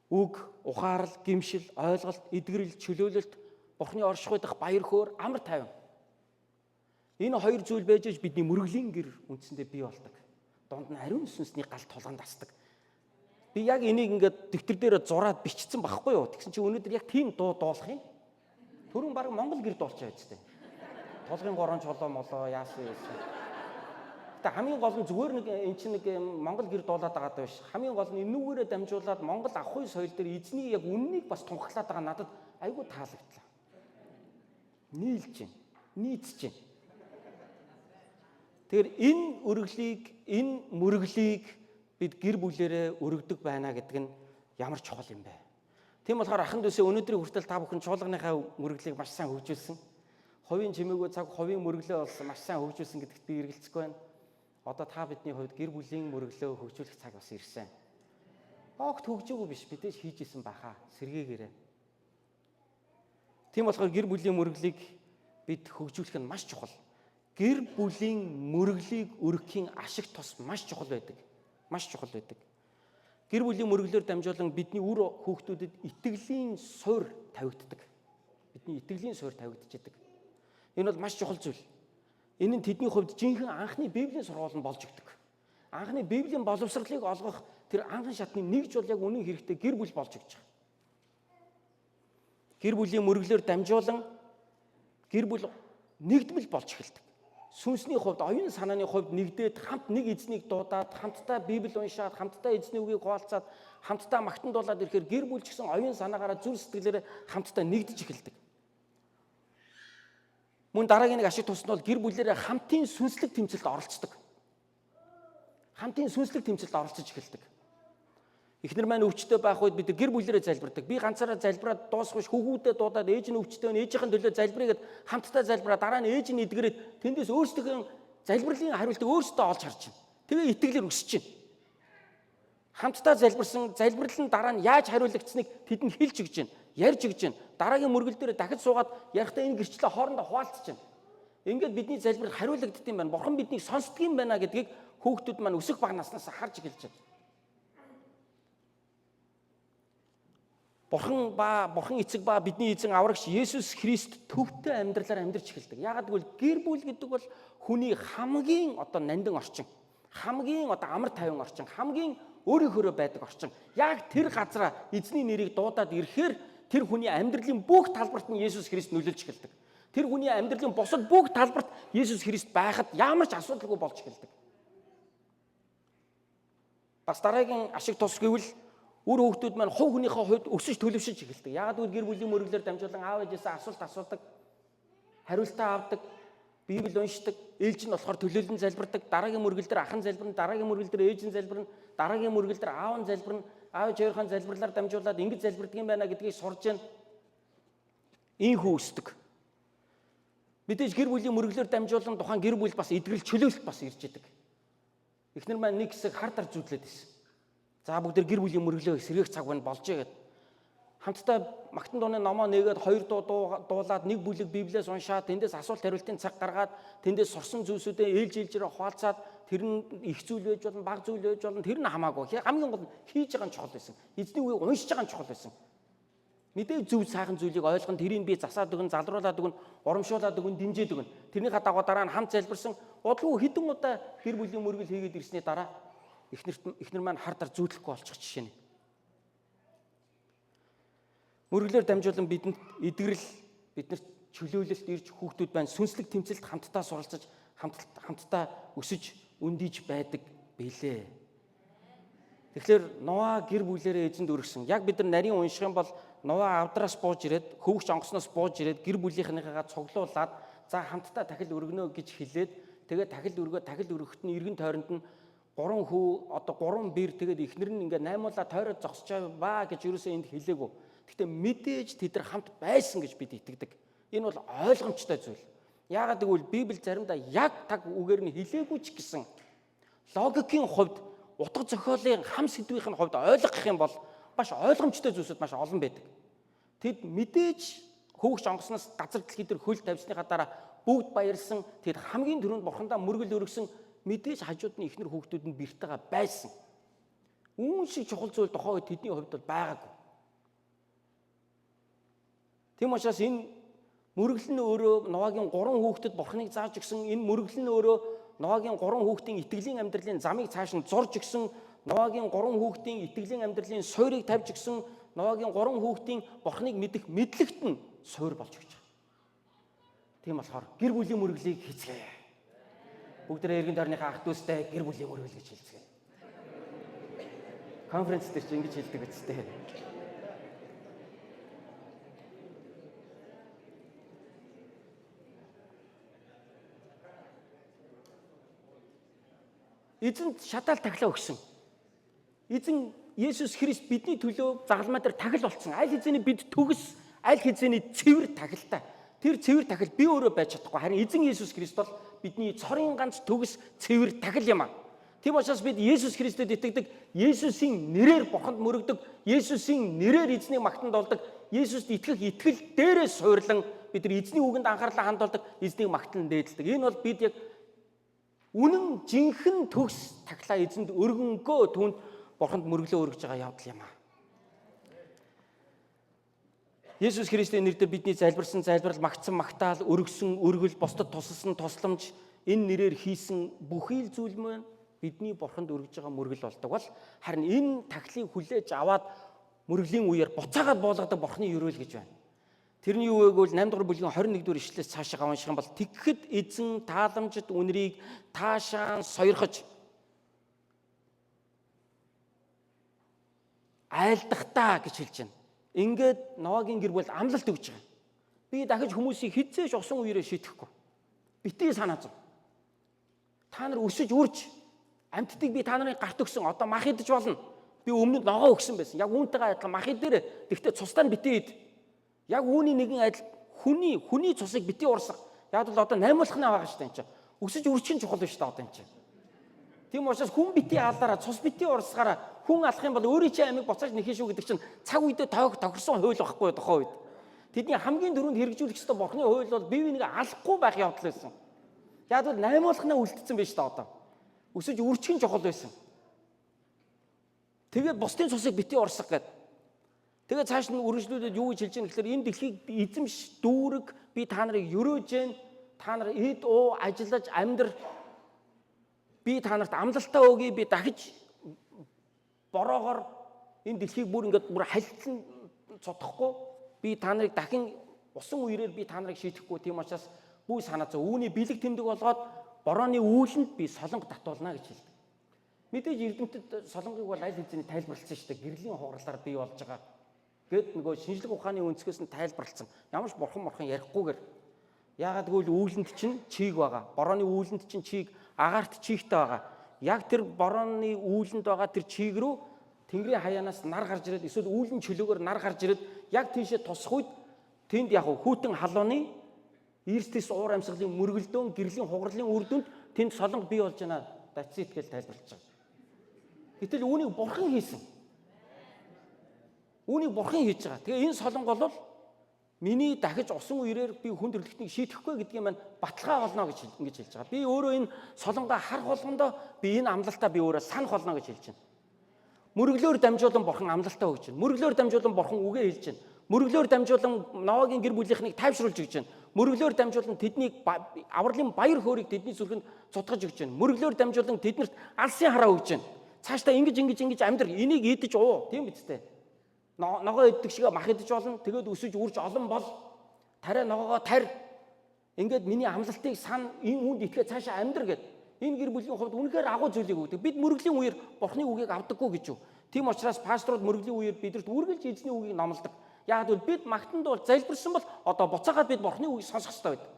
үг, ухаарал, гимшил, ойлголт, эдгэрэл, чөлөөлөлт, бурханы оршихуй дах баяр хөөр, амар тайван. Энэ хоёр зүйл байж аж бидний мөрөглийн гэр үндсэндээ бий болдог. Донд нь ариун сүнсний гал тулгаанд асдаг. Би яг энийг ингээд дэвтэр дээр зураад бичсэн байхгүй юу? Тэгсэн чинь өнөөдөр яг тийм дуу дуулах юм. Түрүүн баг Монгол гэр дуулчих байцтай. Толгын горон чолоо молоо яасан. Гэтэ хамгийн гол нь зүгээр нэг эн чинь нэг Монгол гэр дуулаад байгаа даа биш. Хамгийн гол нь энүүгээрээ дамжуулаад Монгол ахуй соёл дээр эзний яг үннийг бас тунхаглаад байгаа надад айгүй таалагдлаа. Нийлж байна. Нийцж байна. Тэгэхээр энэ өргөлийг, энэ мөрөглийг бид гэр бүлээрээ өргөдөг байна гэдэг нь ямар чухал юм бэ? Тийм болохоор ахын дүүсээ өнөөдрийн хүртэл та бүхэн чуулганыхаа мөрөглийг маш сайн хөгжүүлсэн. Ховийн чимээгөө цаг ховийн мөрөглөө болсон маш сайн хөгжүүлсэн гэдэгт би эргэлзэхгүй байна. Одоо та бидний хувьд гэр бүлийн мөрөглөө хөгжүүлэх цаг бас ирсэн. Огт хөгжөөгүй биш, мэдээж хийж исэн баха, сэргээгээрээ. Тийм болохоор гэр бүлийн мөрөглийг бид хөгжүүлэх нь маш чухал. Гэр бүлийн мөрөглийг өргөхийн ашиг тус маш чухал байдаг. Маш чухал байдаг. Гэр бүлийн мөрөглөөр дамжуулан бидний үр хүүхдүүдэд итгэлийн суурь тавигддаг. Бидний итгэлийн суурь тавигдчихэдэг. Энэ бол маш чухал зүйл. Энэ нь тэдний хувьд жинхэнэ анхны Библийн сургаал нь болж өгдөг. Анхны Библийн боловсролыг олгох тэр анхан шатны нэгж бол яг үнэн хэрэгтэй гэр бүл болж өгч байгаа. Гэр бүлийн мөрөглөөр дамжуулан гэр бүл нэгдмэл болж эхэлдэг. Сүнсний хувьд, оюун санааны хувьд нэгдээд хамт нэг эзнийг дуудаад, хамтдаа Библи уншаад, хамтдаа эзний үгийг хуваалцаад, хамтдаа магтандуулаад ирэхээр гэр бүл ч гэсэн оюун санаагаараа зүрх сэтгэлээрээ хамтдаа нэгдэж эхэлдэг. Мөн дараагийн нэг ашиг тус нь бол гэр бүлээрээ хамтын сүнслэг тэмцэлд оролцдог. Хамтын сүнслэг тэмцэлд оролцож эхэлдэг. Эхнэр маань өвчтөй байх үед бид гэр бүлээрээ залбирдаг. Би ганцаараа залбираад дуусахгүй хүүгүүдэд дуудаад ээж нь өвчтөй, ээжийнхэн төлөө залбирая гэд хамтдаа залбираад дараа нь ээж нь эдгэрээд тэндээс өөрсдөө залбирлын хариултыг өөрсдөө олж харж байна. Тэгээ итгэлээр өсөж байна. Хамтдаа залбирсан залбирлын дараа нь яаж хариулагдсныг тэдэнд хэлж өгч байна. Ярьж өгч байна. Дараагийн мөргөл дээр дахиж суугаад ярихдаа энэ гэрчлээ хоорондоо хуваалцж байна. Ингээд бидний залбирал хариулагддаг юм байна. Бурхан биднийг сонсдог юм байна гэдгийг хүүхдүүд маань өсөх бага наснаас харж эхэлж байна. Бурхан эцэг ба бидний эзэн аврагч Есүс Христ төвтэй амьдралаар амьдарч эхэлдэг. Яагаад гэвэл гэр бүл гэдэг бол хүний хамгийн нандин орчин, хамгийн амар тайван орчин, хамгийн өөрийнхөө байдаг орчин. Яг тэр газараа эзний нэрийг дуудаад ирэхээр тэр хүний амьдралын бүх талбарт нь Есүс Христ нөлөөлж эхэлдэг. Тэр хүний амьдралын бусад бүх талбарт Есүс Христ байхад ямар ч асуудалгүй болж эхэлдэг. Бас дараагийн ашиг тус гэвэл үр хүүхдүүд маань хувь хүнийхээ хувьд өсөж төлөвшөж эхэлдэг. Яагаад гэвэл гэр бүлийн мөрөглөөр дамжуулан аав ээжээсээ асуулт асуудаг, хариултаа авдаг, Библи уншдаг, ээлж нь болохоор төлөөлөн залбирдаг, дараагийн мөргөл дээр ахын залбирна, дараагийн мөргөл дээр ээж нь залбирна, дараагийн мөргөл дээр аав нь залбирна, аав ээжийнхээ залбирлаар дамжуулаад ингэж залбирдаг юм байна гэдгийг сурж байна. Ийхүү өсдөг. Мэдээж гэр бүлийн мөргөлөөр дамжуулан тухайн гэр бүл бас эдгэрэл чөлөөлт бас ирж идэг. Эхнэр маань нэг хэсэг хар дар зүүдлээд байсан. За бүгд гэр бүлийн мөргөлөө сэргээх цаг байна болжээ гэд. Хамтдаа магтан дууны номоо нээгээд 2 дуу дуулаад нэг бүлэг Библиэс уншаад тэндээс асуулт хариултын цаг гаргаад тэндээс сурсан зүйлсүүдээ ээлжирээ хуваалцаад тэр нь их зүйл байж болно, бага зүйл байж болно, тэр нь хамаагүй. Хамгийн гол нь хийж байгаа нь чухал байсан. Эзний үгийг уншиж байгаа нь чухал байсан. Мэдээ зөв сайхан зүйлийг ойлгон тэрийг би засаад өгөн, залруулад өгөн, урамшуулад өгөн, дэмжиж өгөн. Тэрнийхээ дагуу дараа нь хамт залбирсан удалгүй хэдэн удаа гэр бүлийн мөргөл хийгээд ирсний дараа эхнэр маань хар дар зүүдлэхгүй болчих жишээ нь. Мөргөлөөр дамжуулан бидэнд эдгэрэл, биднэрт чөлөөлөлт ирж хүүхдүүд байна. Сүнслэг тэмцэлд хамтдаа суралцаж, хамтдаа өсөж, өндийж байдаг билээ. Тэгэхээр Ноа гэр бүлээрээ эзэнд өргөсөн. Яг бид нар нарийн унших юм бол Ноа авдраас бууж ирээд, хөвгч онгосноос бууж ирээд гэр бүлийнхнийгаа цуглуулад за хамтдаа тахил өргөнө гэж хэлээд тэгээд тахил өргөхт нь эргэн тойронд нь 3 бэр тэгээд эхнэр нь ингээ наймуулаа тойроод зогсож баа гэж юусэн энд хэлээгүү. Гэхдээ мэдээж тэд нар хамт байсан гэж бид итгэдэг. Энэ бол ойлгомжтой зүйл. Яагаад гэвэл Библи заримдаа яг таг үгээр нь хэлээгүй ч гэсэн логикийн хувьд утга зохиолын хам сэдвийн хувьд ойлгох юм бол маш ойлгомжтой зүйлсүүд маш олон байдаг. Тэд мэдээж хөвгч онгосноос газар дэлхий дээр хөл тавьсныхаа дараа бүгд баярлсан. Тэд хамгийн түрүүнд бурхандаа мөргөл өргөсөн. Мэдээж хажууд нь ихнэр хүүхдүүд нь бэртэйгээ байсан. Үүн шиг чухал зүйл тухайн үед тэдний хувьд бол байгаагүй. Тийм учраас энэ мөргөл нь өөрөө Ноагийн 3 хүүхдэд бурхныг зааж өгсөн. Энэ мөргөл нь өөрөө Ноагийн 3 хүүхдийн итгэлийн амьдралын замыг цааш нь зурж өгсөн. Ноагийн 3 хүүхдийн итгэлийн амьдралын суурийг тавьж өгсөн. Ноагийн 3 хүүхдийн бурхныг мэдэх мэдлэгт нь суур болж өгч байгаа. Тийм болохоор гэр бүлийн мөргөлийг хийцгээе. Бүгдээ эргэн тойрныхаа ах дүүстэй гэр бүлийн мөргөл гэж хэлцгээе. Конференц дээр чи ингэж хэлдэг үстэй. Эзэнд шатаал тахилаа өгсөн. Эзэн Есүс Христ бидний төлөө загалмай дээр тахил болцсон. Аль хэзээний бид төгс, аль хэзээний цэвэр тахилтай. Тэр цэвэр тахил би өөрөө байж чадахгүй. Харин эзэн Есүс Христ бол бидний цорын ганц төгс цэвэр тахил юм аа. Тийм учраас бид Есүс Христэд итгэдэг, Есүсийн нэрээр бурханд мөрөгдөг, Есүсийн нэрээр эзнийг магтанд болдог, Есүст итгэх итгэл дээрээ суйрлан бид нар эзний үгэнд анхаарлаа хандуулдаг, эзнийг магтан дээдэлдэг. Энэ бол бид яг үнэн жинхэнэ төгс тахлаа эзэнд өргөнгөө түүнд бурханд мөрөглөө өргөж байгаа явдал юм аа. Есүс Христийн нэрээр бидний залбирсан залбирал, магтсан магтаал, өргөсөн өргөл, бусдад тусалсан тусламж, энэ нэрээр хийсэн бүхий л зүйл маань бидний бурханд өргөж байгаа мөргөл болдог бол харин энэ тахлыг хүлээж аваад мөргөлийн үеэр буцаагаад болгодог бурхны ерөөл гэж байна. Тэрний юу вэ гэвэл 8 дугаар бүлгийн 21 дугаар ишлээс цаашаа унших юм бол тэгэхэд эзэн тааламжит үнэрийг таашаан сойрхож айлдахдаа гэж хэлж байна. Ингээд Ноагийн гэр бүл амлалт өгч байгаа. Би дахиж хүмүүсийг хизээш усан үерээ шитгэхгүй. Битгий санаа зов. Та нар өсөж үрж амьтдыг би та нарын гарт өгсөн. Одоо мах идэж болно. Би өмнөд ногоо өгсөн байсан. Яг үүнтэйгээ адилхан мах идээрээ. Тэгтээ цустай нь битгий ид. Яг үүний нэгэн адил хүний цусыг битгий урсах. Яг л одоо 8 болохны байгаа шүү дээ энэ чинь. Өсөж үрчин чухал биш та одоо энэ чинь. Тийм учраас хүн битгий алдараа цус битгий урсгаараа хүн алах юм бол өөрийн чинь амиг буцааж нэхэ шүү гэдэг чинь цаг үедээ тохирсон хууль байхгүй тохоо үед. Тэдний хамгийн дөрөнд хэрэгжүүлэх ёстой бурхны хууль бол бие биенийг алахгүй байх явдал байсан. Яг л 8 болохнаа үлдсэн байж та одоо. Өсөж үрчин чухал байсан. Тэгээд бусдын цусыг битгий урсгах гэдэг. Тэгээд цааш нь үргэлжлүүлээд юу гэж хэлж байгаа гэхээр энэ дэлхийг эзэмш дүүрэг би та нарыг өрөөж гэн та нар эд уу ажиллаж амьдр би та нарт амлалтаа өгье би дахиж бороогоор энэ дэлхийг бүр халилсан цодохгүй би та нарыг дахин усан үерээр би та нарыг шийдэхгүй тийм учраас бүү санаа зов үүний бэлэг тэмдэг болгоод борооны үүлэнд би солонго татуулна гэж хэлдэг. Мэдээж эрдэмтэд солонгыг бол аль хэзээ тайлбарласан шүү дээ. Гэрлийн хугарлаар бий болж байгаа. Гэт нөгөө шинжлэх ухааны өнцгөөс нь тайлбарлсан. Ямар ч бурхан ярихгүйгээр. Яагаад гэвэл үүлэнд чинь чийг байгаа. Борооны үүлэнд чинь чийг агаарт чийгтэй байгаа. Яг тэр борооны үүлэнд байгаа тэр чийг рүү Тэнгэрийн хаяанаас нар гарч ирээд эсвэл үүлэн чөлөөгөөр нар гарч ирээд яг тийшээ тусах үед тэнд яг хүүтэн халууны Ирстэс уур амьсгалын мөргөлдөөн гэрлийн хугарлын үр дүнд тэнд солонго бий болж байна. That's it гэж тайлбарлаж байгаа. Гэтэл үүнийг бурхан хийсэн. Үүнийг бурхан хийж байгаа. Тэгээ энэ солонго бол миний дахиж усан үерээр би хүн төрлөختнийг шийдэхгүй гэдгийг маань баталгаа олно гэж ингэж хэлж байгаа. Би өөрөө энэ солонгоо харах болгондоо би энэ амлалтаа би өөрөө санах болно гэж хэлж байна. Мөрөглөөр дамжуулан бурхан амлалтаа өгч байна. Мөрөглөөр дамжуулан бурхан үгээ хэлж байна. Мөрөглөөр дамжуулан Ноагийн гэр бүлийнхнийг тайвшруулж өгч байна. Мөрөглөөр дамжуулан тэднийг авралын баяр хөөргийг тэдний зүрхэнд цутгаж өгч байна. Мөрөглөөр дамжуулан тэднэрт алсын хараа өгч байна. Цаашдаа ингэж амьдр энийг идэж уу. Тийм биз дээ. Ногоо иддэг шиг мах идэж болно. Тэгээд өсөж үрж олон бол тариа ногоогоо тарь. Ингээд миний амлалтыг сан энэ үнд итгээ цаашаа амьдр гэд. Энэ гэр бүлийн хувьд үнэхээр агуу зүйлийг өгдөг. Бид мөрөглийн үеэр бурхны үгийг авдаггүй гэж юу. Тийм учраас пасторууд мөрөглийн үеэр бидэрт үргэлж эзний үгийг номлодог. Яг л бид магтанд бол залбирсан бол одоо буцаагаад бид бурхны үгийг сонсох хэрэгтэй байдаг.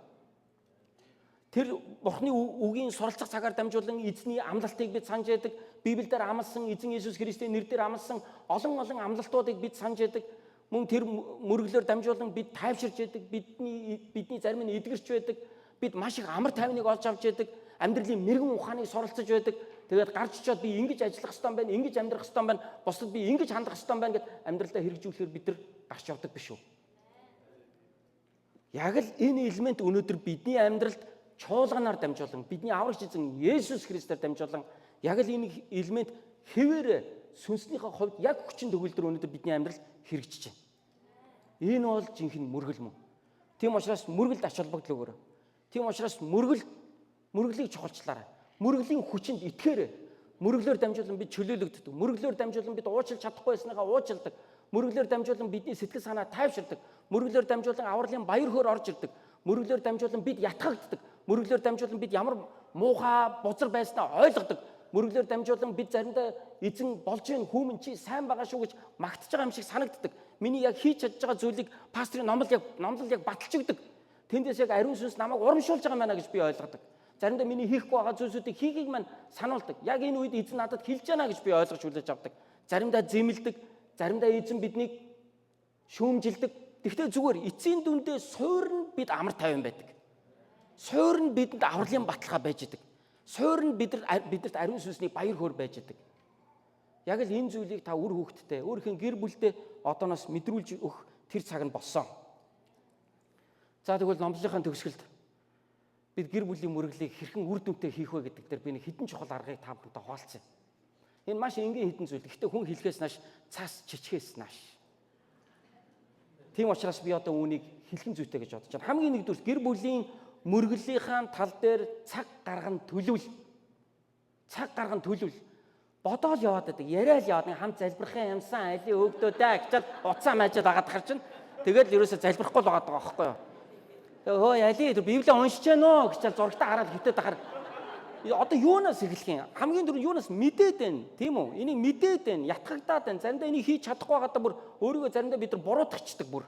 Тэр бурхны үгийн суралцах цагаар дамжуулан эзний амлалтыг бид санаж яадаг. Библиэлд амласан эзэн Иесус Христийн нэрээр амласан олон амлалтуудыг бид санаж яадаг. Мөн тэр мөрөглөөр дамжуулан бид тайвширч яадаг. Бидний зарим нь эдгэрч байдаг. Бид маш их амар тайвныг олж авч яадаг. Амьдралын мэрэгэн ухааныг суралцаж байдаг. Тэгээд гарч ичээд би ингэж ажиллах хэрэгтэй байна, ингэж амьдрах хэрэгтэй байна, бусдад би ингэж хандах хэрэгтэй байна гэд амьдралдаа хэрэгжүүлэхээр бид нар гарч явдаг биш үү? Яг л энэ элемент өнөөдөр бидний амьдралд чуулганаар дамжуулан, бидний аврагч эзэн Есүс Христээр дамжуулан яг л энэ элемент хэвээр сүнснийхээ хувьд яг хүчин төгөлдөр өнөөдөр бидний амьдрал хэрэгжиж байна. Энэ бол жинхэнэ мөргөл мөн. Тийм учраас мөргөлд ач холбогдол өгөөрэй. Тийм учраас мөргөлийг чухалчлаарай. Мөргөлийн хүчинд итгээрэй. Мөргөлөөр дамжуулан бид чөлөөлөгддөг. Мөргөлөөр дамжуулан бид уучлж чадахгүй байсныгаа уучлдаг. Мөргөлөөр дамжуулан бидний сэтгэл санаа тайвширдаг. Мөргөлөөр дамжуулан авралын баяр хөөр орж ирдэг. Мөргөлөөр дамжуулан бид ятгагддаг. Мөргөлөөр дамжуулан бид ямар муухай бузар байснаа ойлгодог. Мөргөлөөр дамжуулан бид заримдаа эзэн болж гин хүмүн чи сайн байгаа шүү гэж магтаж байгаа юм шиг санагддаг. Миний яг хийж чадж байгаа зүйлийг пастрын номлол яг баталж өгдөг. Тэндээс яг ариун сүнс намайг урамшуулж байгаа маа гэж би ойлгодог. Заримдаа миний хийхгүй байгаа зүйлсүүдийг хийхийг маань сануулдаг. Яг энэ үед эзэн надад хэлж яана гэж би ойлгож хүлээж авдаг. Заримдаа зэмлдэг, заримдаа эзэн биднийг шүүмжилдэг. Гэхдээ зүгээр эцсийн дүндээ суур нь бид амар тайван байдаг. Суур нь бидэнд авралын баталгаа байж идэг. Суур нь бидэрт ариун сүнсний баяр хөөр байж идэг. Яг л энэ зүйлийг та үр хүүхдтэй, өөрийнхөө гэр бүлдээ одооноос мэдрүүлж өгөх тэр цаг нь болсон. За тэгвэл номлолынхаа төгсгөлд бид гэр бүлийн мөрөглийг хэрхэн үр дүнтэй хийх вэ гэдэг дээр би нэг хэдэн чухал аргыг та бүхэнтэй хуваалцъя. Энэ маш энгийн хэдэн зүйл. Гэхдээ хүн хэлхээс нааш цаас чичгээс нааш. Тийм учраас би одоо үүнийг хэлхэн зүйтэй гэж бодож байна. Хамгийн нэгдүгээр гэр бүлийн мөрөглийнхаа тал дээр цаг гарган төлөвл. Бодоол яваад байдаг. Яриад яваад хамт залбирахын юмсан айлын өгдөө даа гэчихэд уцаа маажаад агаад харж байна. Тэгээд ерөөсө залбирахгүй л байгаа байхгүй юу. Өө яли Библийг уншиж гэнэ үү гэж зургатаа хараад хитээд ахаар одоо юунаас эхлэх юм? Хамгийн түрүү юунаас мэдээд байна, тийм үү? Энийг мэдээд байна, ятгагдаад байна. Заримдаа энийг хийж чадахгүй байгаадаа бүр өөрийгөө заримдаа бид нар буруутгачдаг бүр.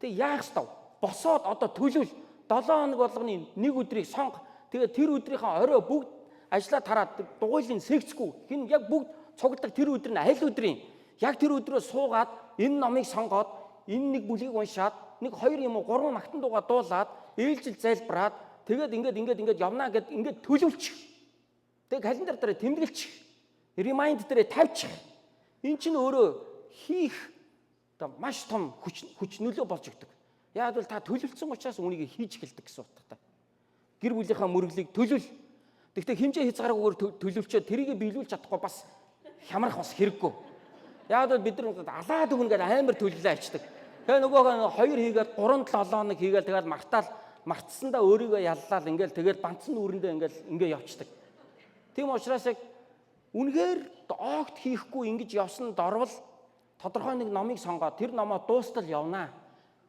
Тэг яах ёстой? Босоод одоо төлөвл 7 хоног болгоны нэг өдрийг сонго. Тэгээд тэр өдрийнхөө орой бүгд ажиллаа тараад дугуйлын сэгцгүй. Хин яг бүгд цугладаг тэр өдөр нь аль өдрийн яг тэр өдрөө суугаад энэ номыг сонгоод энэ нэг бүлгийг уншаад нэг 2 юм уу 3 магтан дуугаа дуулаад ээлжил залбираад тэгээд ингээд явнаа гэд ингээд төлөвлөчих. Тэгээд календар дээр тэмдэглэчих. Ремайнд дээр тавьчих. Эн чинь өөрөө хийх одоо маш том хүч нөлөө болж өгдөг. Яг л та төлөвлөсөн учраас үнийг хийж эхэлдэг гэсэн утгатай. Гэр бүлийнхаа мөрөглийг төлөвл. Гэхдээ хэмжээ хязгааргүйгээр төлөвлөчөөд тэрийг биелүүлж чадахгүй бас хямрах бас хэрэггүй. Яг л бид нар алаад өгнө гэдэг амар төлөвлөө ачдаг. Тэгээ нөгөөгөө 2 хийгээд 3 7 хоног хийгээл тэгээд мартсандаа өөрийгөө яллаад ингээл тэгээд банцсан үүрэндээ ингээ явцдаг. Тийм учраас яг үнэхээр огт хийхгүй ингэж явсан дорвол тодорхой нэг номыг сонгоод тэр номоо дуустал явнаа.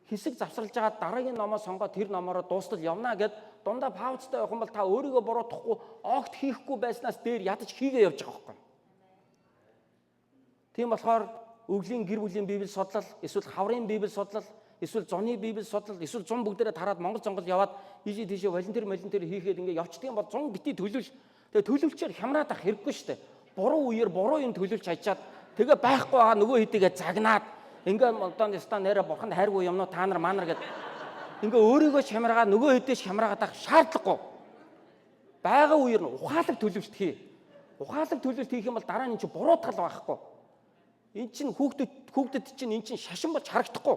Хэсэг завсарлаж байгаа дараагийн номоо сонгоод тэр номороо дуустал явнаа гэд дундаа паузтай явах юм бол та өөрийгөө буруутгахгүй огт хийхгүй байснаас дээр ядаж хийгээ явж байгаа байхгүй. Тийм болохоор өглөө гэр бүлийн библи судлал, эсвэл хаврын библи судлал, эсвэл зуны библи судлал, эсвэл зун бүгдээрээ тараад Монгол Жонгол яваад ийшээ тийшээ волонтер хийхэд ингээ явчдаг юм бол зун бити төлөвл. Тэгээ төлөвлөчээр хямраад ах хэрэггүй шүү дээ. Буруу үеэр буруу юм төлөвлөж хачаад тэгээ байхгүй байгаа нөгөө хэдийгээ загнаад ингээ одоо ястаа нэрэ бурханд хайргүй юмнуу та нар манар гэд ингээ өөрийгөө шамраагаад нөгөө хэдээс шамраагаад ах шаардлагагүй. Бага үеэр нь ухаалаг төлөвлөлт хий. Ухаалаг төлөвлөлт хийх юм бол дараа нь чи буруутгал байхгүй. Энд чинь хүүхдэд чинь эн чинь шашин болж харагдахгүй.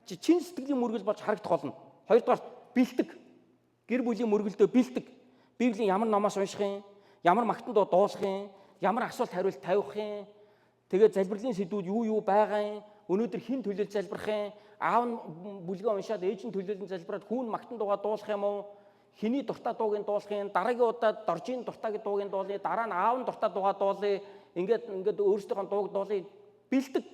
Чин сэтгэлийн мөргөл болж харагдах болно. Хоёрдугаар бэлтэг. Гэр бүлийн мөргөлдөө бэлтэг. Библийн ямар номоос унших юм, ямар магтан дуу дуулах юм, ямар асуулт хариулт тавих юм. Тэгээд залбирлын сэдвүүд юу байгаа юм. Өнөөдөр хэн төлөөлж залбирах юм. Аав нь бүлгээ уншаад ээж нь төлөөлөн залбираад хүүн магтан дуугаа дуулах юм уу? Хиний дуртай дуугийн дуулах юм. Дараагийн удаад доржийн дуртайг дуугийн дуулъя. Дараа нь аав нь дуртай дуугаа дуулъя. Ингээд өөрсдийнхөө дууг дуулъя. Бэлтэг.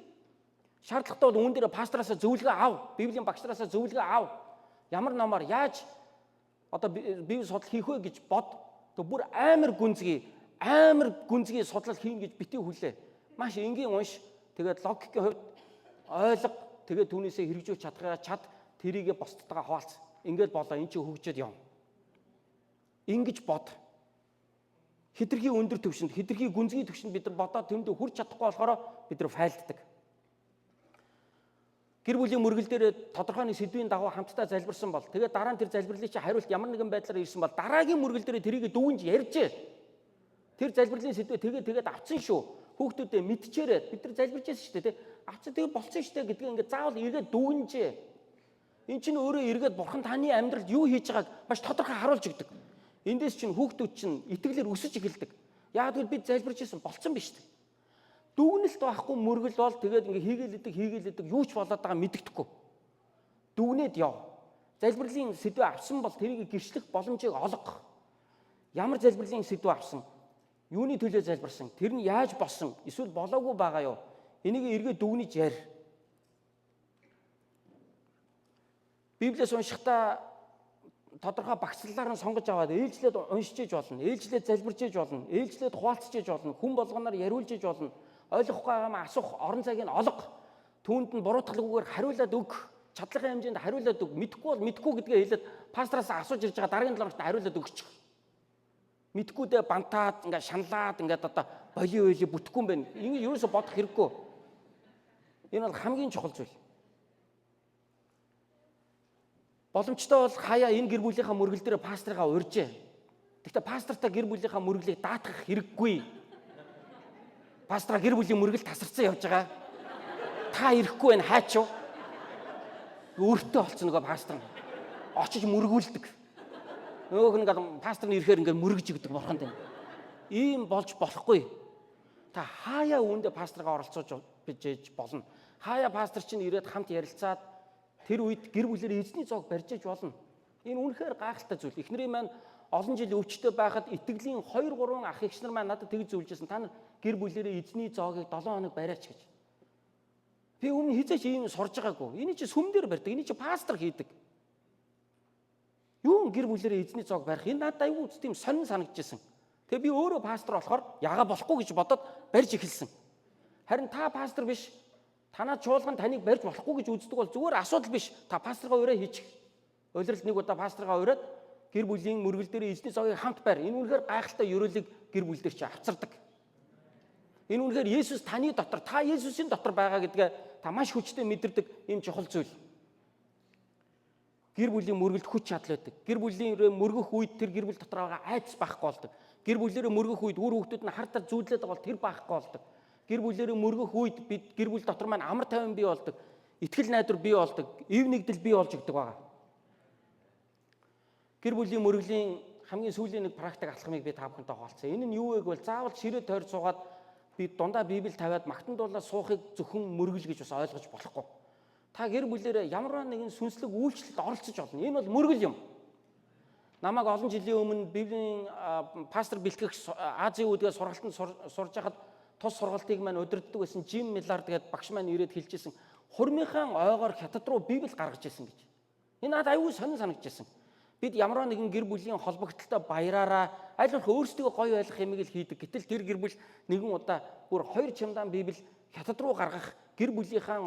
Шаардлагатай бол үүн дээр пастраасаа зөвлөгөө ав. Библийн багшраасаа зөвлөгөө ав. Ямар номоор яаж одоо библи судлал хийх вэ гэж бод. Тэг бүр амар гүнзгий судлал хийн гэж битгий хүлээ. Маш энгийн унш. Тэгээд логикийн хувьд ойлго. Тэгээд түүнээсээ хэрэгжүүлж чадхаараа чад тэрийгэ босдтойгоо хуваалц. Ингээд болоо эн чинь хөгжөөд яв. Ингэж бод. Хитрхи өндөр төвшөнд, хитрхи гүнзгий төвшөнд бид нар бодоод тэндээ хүрч чадахгүй болохоор бид нар файлддаг. Гэр бүлийн мөргөл дээр тодорхой нэг сэдвийн дагуу хамтдаа залбирсан бол тэгээд дараа нь тэр залбирлын чинь хариулт ямар нэгэн байдлаар ирсэн бол дараагийн мөргөл дээр тэрийг дүүнж ярьжээ. Тэр залбирлын сэдвээ тэгээд авцсан шүү. Хүүхдүүдээ мэдчээрээ бид нар залбирч байсан шүү дээ. Авцсан тэгээд болцсон шүү дээ гэдгийг ингээд заавал эргээд дүүнжээ. Энд чинь өөрөө эргээд бурхан таны амьдралд юу хийж байгааг маш тодорхой харуулж өгдөг. Эндээс чинь хүүхдүүд чинь итгэлээр өсөж эхэлдэг. Яг л бид залбирч байсан болцсон биз дээ. Дүгнэлт байхгүй мөргөл бол тэгээд ингээ хийгээлэдэг юу ч болоод байгаа мэддэхгүй. Дүгнээд яв. Залбирлын сэдвээ авсан бол тэрийг гэрчлэх боломжийг олгох. Ямар залбирлын сэдвээ авсан? Юуны төлөө залбирсан? Тэр нь яаж болсон? Эсвэл болоогүй байгаа юу? Энийг эргээд дүгнэж ярь. Библиэс уншихдаа тодорхой багцлалаар нь сонгож аваад ээлжлээд уншиж болно, ээлжлээд залбирч болно, ээлжлээд хуваалцж болно, хүн болгоноор яриулж болно, ойлгохгүй юм асуух, орон цагийг нь олго, түүнд нь буруутгалгүйгээр хариулаад өг, чадлахын хэмжээнд хариулаад өг, мэдхгүй бол мэдхгүй гэдгээ хэлээд пастраас асууж ирж байгаа дараагийн 7 хоногт хариулаад өгчих. Мэдхгүй дэ бантаад, ингээ шаналаад, ингээд одоо боли бүтэхгүй юм байна. Ингэ ерөөсө бодох хэрэггүй. Энэ бол хамгийн чухал зүйл. Боломжтой бол хаяа энэ гэр бүлийнхаа мөргөл дээр пастрыгаа урьжээ. Гэхдээ пастртаа гэр бүлийнхаа мөргөлийг даатгах хэрэггүй. Пастраа гэр бүлийн мөргөл тасарсан явж байгаа. Та ирэхгүй байх хайчуу. Өөртөө олцсон нөгөө пастор нь. Очиж мөргүүлдэг. Нөгөөх нь ингээд пастор нь ирэхээр ингээд мөргөж өгдөг бурханд юм. Ийм болж болохгүй. Та хаяа үүндээ пастрыгаа оролцож бижээж болно. Хаяа пастор чинь ирээд хамт ярилцаад тэр үед гэр бүлээр эзний зоог барьж иж болно. Энэ үнэхээр гайхалтай зүйл. Эхнэрийн маань олон жил өвчтөй байхад итгэлийн 2 3 ах эгчнэр маань надад тэгж зөвлөжсэн. Та нар гэр бүлээрээ эзний зоогийг 7 хоног бариач гэж. Би өмнө хизээч ийм сурж байгаагүй. Эний чи сүмдэр барьдаг. Эний чи пастор хийдэг. Юу гэр бүлэрээ эзний цог барих. Энэ надад аюу тийм сонин санагдчихсэн. Тэгээ би өөрөө пастор болохоор яага болохгүй гэж бодоод барьж эхэлсэн. Харин та пастор биш. Танаа чуулган таныг барьж болохгүй гэж үздэг бол зүгээр асуудал биш. Та пасторгаа өөрөө хийчих. Улиралд нэг удаа пасторгаа ураад гэр бүлийн мөргөл дээр эзний цогийг хамт барь. Энэ үнэхээр гайхалтай ёроолыг гэр бүл дээр чи авчирдаг. Энэ үнэхээр Есүс таны дотор, та Есүсийн дотор байгаа гэдгээ та маш хүчтэй мэдэрдэг ийм чухал зүйл. Гэр бүлийн мөргөлд хүч чадал байдаг. Гэр бүлээрээ мөргөх үед тэр гэр бүл дотор байгаа айдас байхгүй болдог. Гэр бүлээрээ мөргөх үед үр хүүхдүүд нь хартар зүүдлээд байгаа бол тэр байхгүй болдог. Гэр бүлээрээ мөргөх үед бид гэр бүл дотор маань амар тайван бий болдог. Итгэл найдвар бий болдог. Ив нэгдэл бий болж өгдөг байгаа. Гэр бүлийн мөргөлийн хамгийн сүүлийн нэг практик алхмыг би та бүхэнтэй хуваалцсан. Энэ нь юу вэ гэвэл заавал ширээ тойрч суугаад би дундаа Библи тавиад магтан дуулаад суухыг зөвхөн мөргөл гэж бас ойлгож болохгүй. Та гэр бүлээрээ ямар нэгэн сүнслэг үйлчлэлд оролцож болно. Энэ бол мөргөл юм. Намайг олон жилийн өмнө Библийн пастор бэлтгэх Азийн үүдгээ сургалтанд сурж хахад тус сургалтыг маань удирддаг байсан Жим Миллард гэдэг багш маань ирээд хэлжсэн. Хурмынхан ойгоор хятад руу Библи гаргаж ирсэн гэж. Энэ надад аюул сонин санагдчихсан. Бид ямар нэгэн гэр бүлийн холбогдолтой баяраараа аль болох өөрсдөө гоё ойлгох юмыг л хийдэг. Гэтэл тэр гэр бүл нэгэн удаа бүр 2 чамдаан Библи хятад руу гаргах гэр бүлийнхаа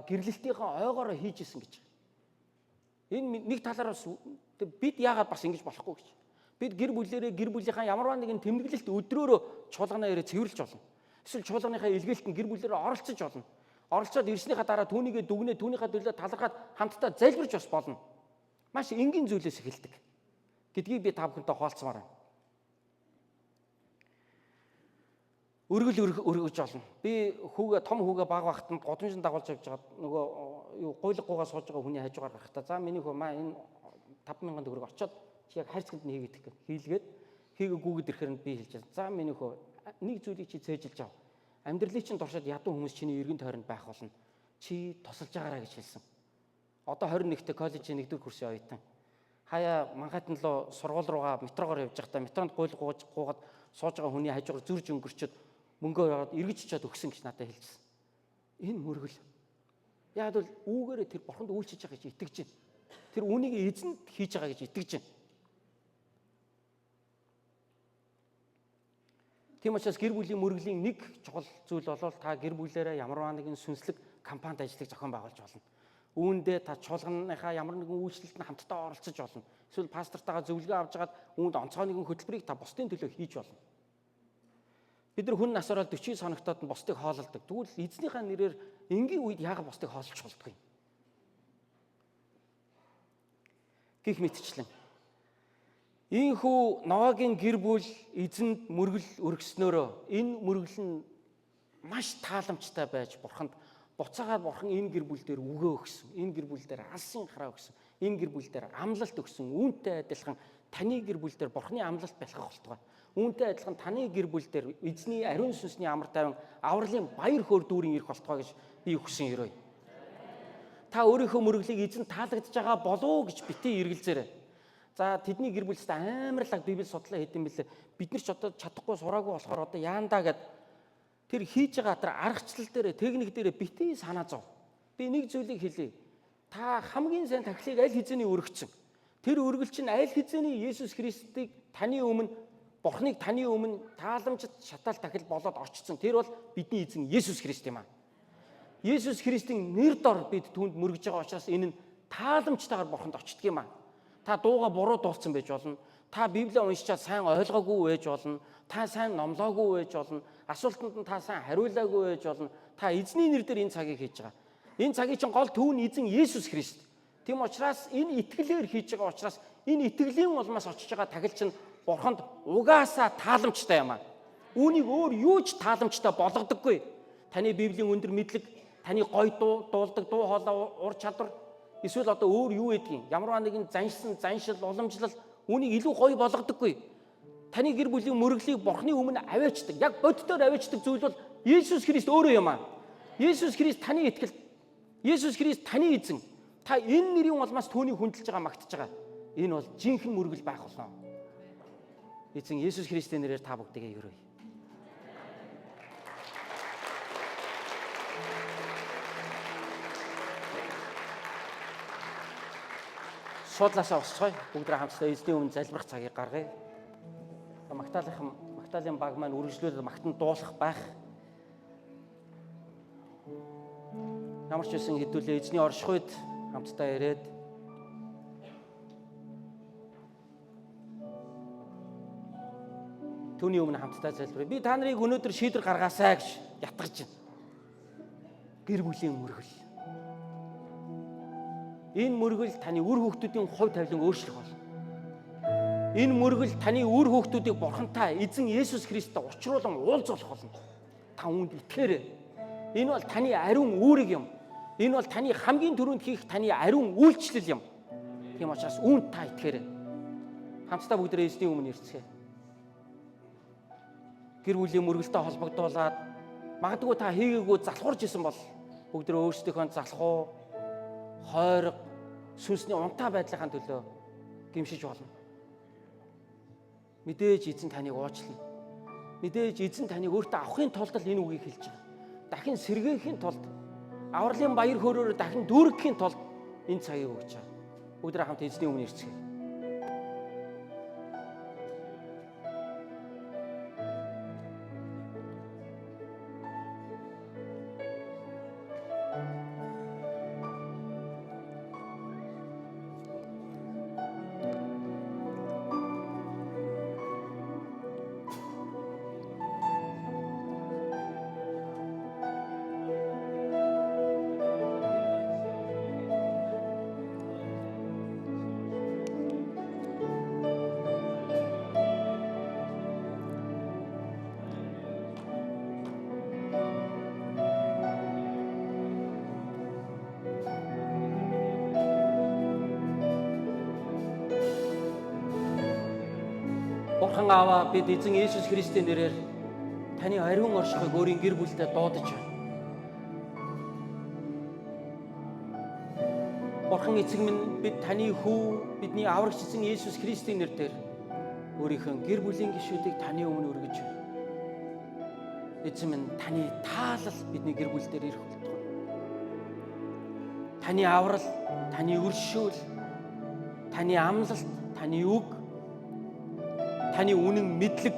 гэрлэлтийнхаа ойгоор хийжсэн гэж. Энэ нэг талаар бас бид яагаад бас ингэж болохгүй гэж. Бид гэр бүлээрээ гэр бүлийнхаа ямар нэгэн тэмдэглэлт өдрөөрөө чуулганаа ирээ цэвэрлж болно. Эсвэл чуулганыхаа илгээлтэнд гэр бүлээрээ оролцож болно. Оролцоод ирснийхаа дараа түүнийгээ дүгнээ түүнийхээ төлөө талархаад хамтдаа залбирч бас болно. Маш энгийн зүйлээс эхэлдэг гэдгийг би та бүхэнтэй хуваалцмаар байна. Өргөл өргөж олно. Би том хүүгээ баг багтанд годомжинд дагуулж явж байгаа нөгөө гуйлгуугаа сууж байгаа хүний хажуугаар гарахтаа за миний хөө маа энэ 5,000 төгрөг очоод чи яг хайрцагт нь хийгээд гэх хийлгээд хийгээ гүгэд ирэхээр би хэлж байгаа. За миний хөө нэг зүйлийг чи цээжилж ав. Амьдралыг чинь туршаад ядуу хүмүүс чиний эргэн тойронд байх болно. Чи тусалж байгаарай гэж хэлсэн. Одоо 21-т коллежийн 1-р курсын оюутан. Хаяа Манхаттан руу сургууль руугаа метрогоор явж байхдаа метронд гуйгаад сууж байгаа хүний хажуугаар зүрж өнгөрчөд мөнгөө яваад эргэж чад өгсөн гэж надад хэлжсэн. Энэ мөргөл. Яг бол үүгээрээ тэр бурханд үйлчилж байгаа гэж итгэж байна. Тэр үүнийг эзэнд хийж байгаа гэж итгэж байна. Тийм учраас гэр бүлийн мөргөлийн нэг чухал зүйл бол та гэр бүлээрээ ямар нэгэн сүнслэг кампанид ажиллах зохион байгуулж болно. Үүндээ та чуулганыхаа ямар нэгэн үйлчлэлтэнд хамтдаа оролцож болно. Эсвэл пастортойгоо зөвлөгөө авч агаад үүнд онцгой нэгэн хөтөлбөрийг та бусдын төлөө хийж болно. Бид нар хүн нас ороод 40 соногтоод нь бусдыг хоололдог. Тэгвэл эзнийхээ нэрээр энгийн үед яагаад бусдыг хооллож болдгоо юм? Гэх мэтчлэн. Ийхүү Ноагийн гэр бүл эзэнд мөргөл өргөснөөрөө энэ мөргөл нь маш тааламжтай байж бурханд буцаагаар бурхан энэ гэр бүл дээр үгөө өгсөн. Энэ гэр бүл дээр алсын хараа өгсөн. Энэ гэр бүл дээр амлалт өгсөн. Үүнтэй адилхан таны гэр бүл дээр бурханы амлалт бэлхэх болтугай. Үүнтэй адилхан таны гэр бүл дээр эзний ариун сүнсний амар тайван авралын баяр хөөр дүүрэн ирэх болтугай гэж би хүсэн ерөөй. Та өөрийнхөө мөрөглийг эзэн таалагдж байгаа болов гэж битгий эргэлзээрэй. За тэдний гэр бүлст амарлаг библи судлаа хийдэм билээ. Бид нар ч одоо чадахгүй сураагүй болохоор одоо яандаа гэд тэр хийж байгаа тэр аргачлал дээр техник дээр битгий санаа зов. Би нэг зүйлийг хэлье. Та хамгийн сайн тахилыг аль хэзээний өргөцсөн. Тэр өргөл чинь аль хэзээний Есүс Христийг таны өмнө Бурхныг таны өмнө тааламжид шатаал тахил болоод очсон. Тэр бол бидний эзэн Есүс Христ юм аа. Есүс Христийн нэр дор бид түүнд мөргөж байгаа учраас энэ нь тааламжтайгаар Бурханд очдөг юм аа. Та дууга буруу дуулсан байж болно. Та Библийг уншичаад сайн ойлгоогүй байж болно. Та сайн номлоогүй байж болно. Асуултанд нь та сайн хариулаагүй байж болно. Та эзний нэр дээр энэ цагийг хийж байгаа. Энэ цагийн чинь гол төв нь эзэн Есүс Христ. Тийм учраас энэ итгэлээр хийж байгаа учраас энэ итгэлийн улмаас очиж байгаа тахил чинь Бурханд угаасаа тааламжтай юм аа. Үүнийг өөр юу ч тааламжтай болгодоггүй. Таны Библийн өндөр мэдлэг, таны гой дуулдаг дуу хоолой ур чадвар эсвэл одоо өөр юу гэдгийг ямар нэгэн заншил уламжлал үүнийг илүү гоё болгодоггүй. Таны гэр бүлийн мөрөглийг Бурхны өмнө аваачдаг. Яг боддоор аваачдаг зүйл бол Есүс Христ өөрөө юм аа. Есүс Христ таны итгэл. Есүс Христ таны эзэн. Та энэ нэрийн улмаас түүнийг хүндэлж байгаа магтаж байгаа. Энэ бол жинхэнэ мөргөл байх болно. Эзэн Есүс Христийн нэрээр та бүгдийг өрөөе. суудлаасаа босцгоё. Бүгд хамтдаа эзний өмнө залбирах цагийг гаргая. Магтаалын баг маань үргэлжлүүлээд магтанд дуулах байх. Ямар ч байсан хэдүүлээ эзний оршихуйд хамтдаа ирээд түүний өмнө хамтдаа залбирая. Би та нарыг өнөөдөр шийдвэр гаргаасаа гэж ятгаж байна. Гэр бүлийн мөргөл. Энэ мөргөл таны үр хүүхдүүдийн хувь тавилан өөрчлөх болно. Энэ мөргөл таны үр хүүхдүүдийг бурхантай эзэн Есүс Христтэй уулзруулан уулзуулах болно. Та үүнд итгээрэй. Энэ бол таны ариун үүрэг юм. Энэ бол таны хамгийн түрүүнд хийх таны ариун үйлчлэл юм. Тийм учраас үүнд та итгээрэй. Хамтдаа бүгдээ эзний өмнө ирцгээе. Гэр бүлийн мөргөлтэй холбогдуулаад магадгүй та хийгээгүй залхуурж исэн бол бүгдээ өөрсдийнхөө залхуу, хойрог, сүнсний унтаа байдлынхаа төлөө гэмшиж болно. Мэдээж эзэн таныг уучлана. Мэдээж эзэн таныг өөртөө авахын тулд л энэ үгийг хэлж байгаа. Дахин сэргээхийн тулд, авралын баяр хөөрөөр дахин дүүргэхийн тулд энэ цагийг өгч байгаа. Бүгдээ хамт эзний өмнө ирцгээе. Бурхан Аава, бид эзэн Есүс Христийн нэрээр таны ариун оршихуйг өөрийн гэр бүлдээ дуудаж байна. Бурхан эцэг минь, бид таны хүү, бидний аврагч эзэн Есүс Христийн нэрээр өөрийнхөө гэр бүлийн гишүүдийг таны өмнө өргөж байна. Эзэн минь, таны таалал бидний гэр бүл дээр ирэх болтугай. Таны аврал, таны өршөөл, таны амлалт, таны үг, таны үнэн мэдлэг,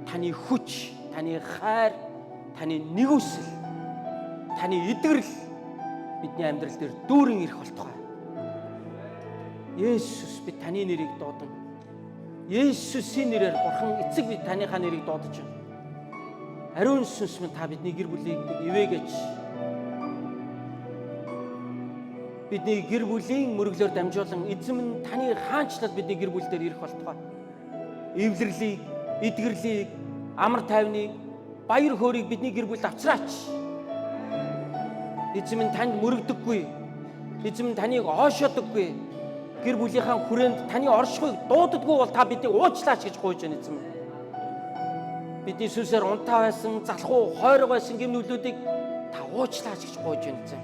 таны хүч, таны хайр, таны нэгүсэл, таны эдгэрэл бидний амьдрал дээр дүүрэн ирэх болтугай. Есүс, бид таны нэрийг дуудан. Есүсийн нэрээр Бурхан эцэг бид таныхаа нэрийг дуудаж байна. Ариун сүнс минь та бидний гэр бүлийг ивээгэж. Бидний гэр бүлийн мөрөглөөр дамжуулан эзэн минь таны хаанчлал бидний гэр бүл дээр ирэх болтугай. Эвлэрлийг, эдгэрлийг, амар тайвныг, баяр хөөргийг бидний гэр бүлд авчраач. Эзэн минь танд мөрөгдөггүй. Эзэн минь таныг оошоодөггүй. Гэр бүлийнхаа хүрээнд таны оршихуйг дууддаггүй бол та биднийг уучлаач гэж гуйж байна эзэн минь. Бидний сүнсээр унтаа байсан, залхуу, хойрог байсан гэмнүлүүдийг та уучлаач гэж гуйж байна эзэн.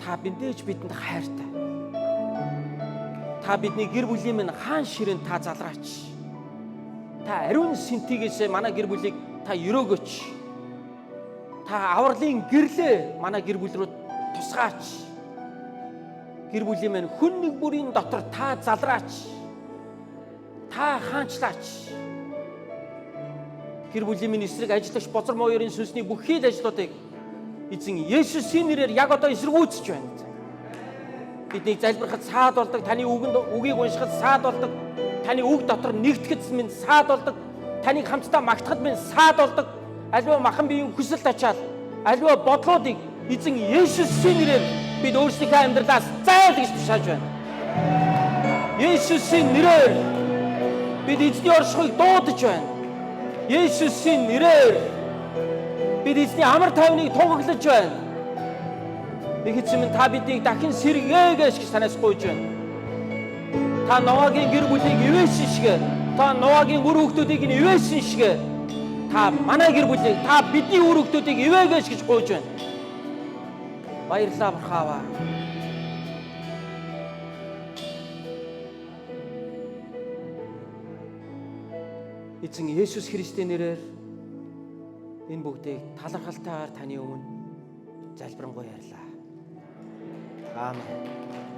Та бинтэж бидэнд хайртай. Та бидний гэр бүлийн минь хаан ширээнд та залраач. Та ариун сэнтигээс манай гэр бүлийг та өрөөгөөч. Та авралын гэрлээ манай гэр бүл рүү тусгаач. Гэр бүлийн минь хүн нэг бүрийн дотор та залраач. Та хаанчлаач. Гэр бүлийн минь эсрэг ажиллагч бозор моёрын сүнсний бүхий л ажлуудыг эзэн Есүсийн нэрээр яг одоо эсэргүүцэж байна. Бидний залбирахад саад болдог, таны үгийг уншихад саад болдог, таны үг дотор нэгтгэж минь саад болдог, таныг хамтдаа магтахад минь саад болдог. Аливаа махан биеийн хүсэл тачаал, аливаа бодлуудыг эзэн Есүсийн нэрээр бид өөрсдийнхөө амьдралаас зайлгаж тушааж байна. Есүсийн нэрээр бид эзний оршихуйг дуудаж байна. Есүсийн нэрээр бид эзний амар тайвныг тунгаглаж байна. Эцэг минь та биднийг дахин сэргээгэж гэж танаас гуйж байна. Та Ноагийн гэр бүлийг ивээсэн шиг, та Ноагийн үр хүүхдүүдийг ивээсэн шиг, та манай гэр бүлийг, та бидний үр хүүхдүүдийг ивээгэж гэж гуйж байна. Баярлалаа Бурхан Аава. Эзэн Есүс Христийн нэрээр энэ бүгдийг талархалтайгаар таны өмнө залбирanгуй ярьлаа. Аамен.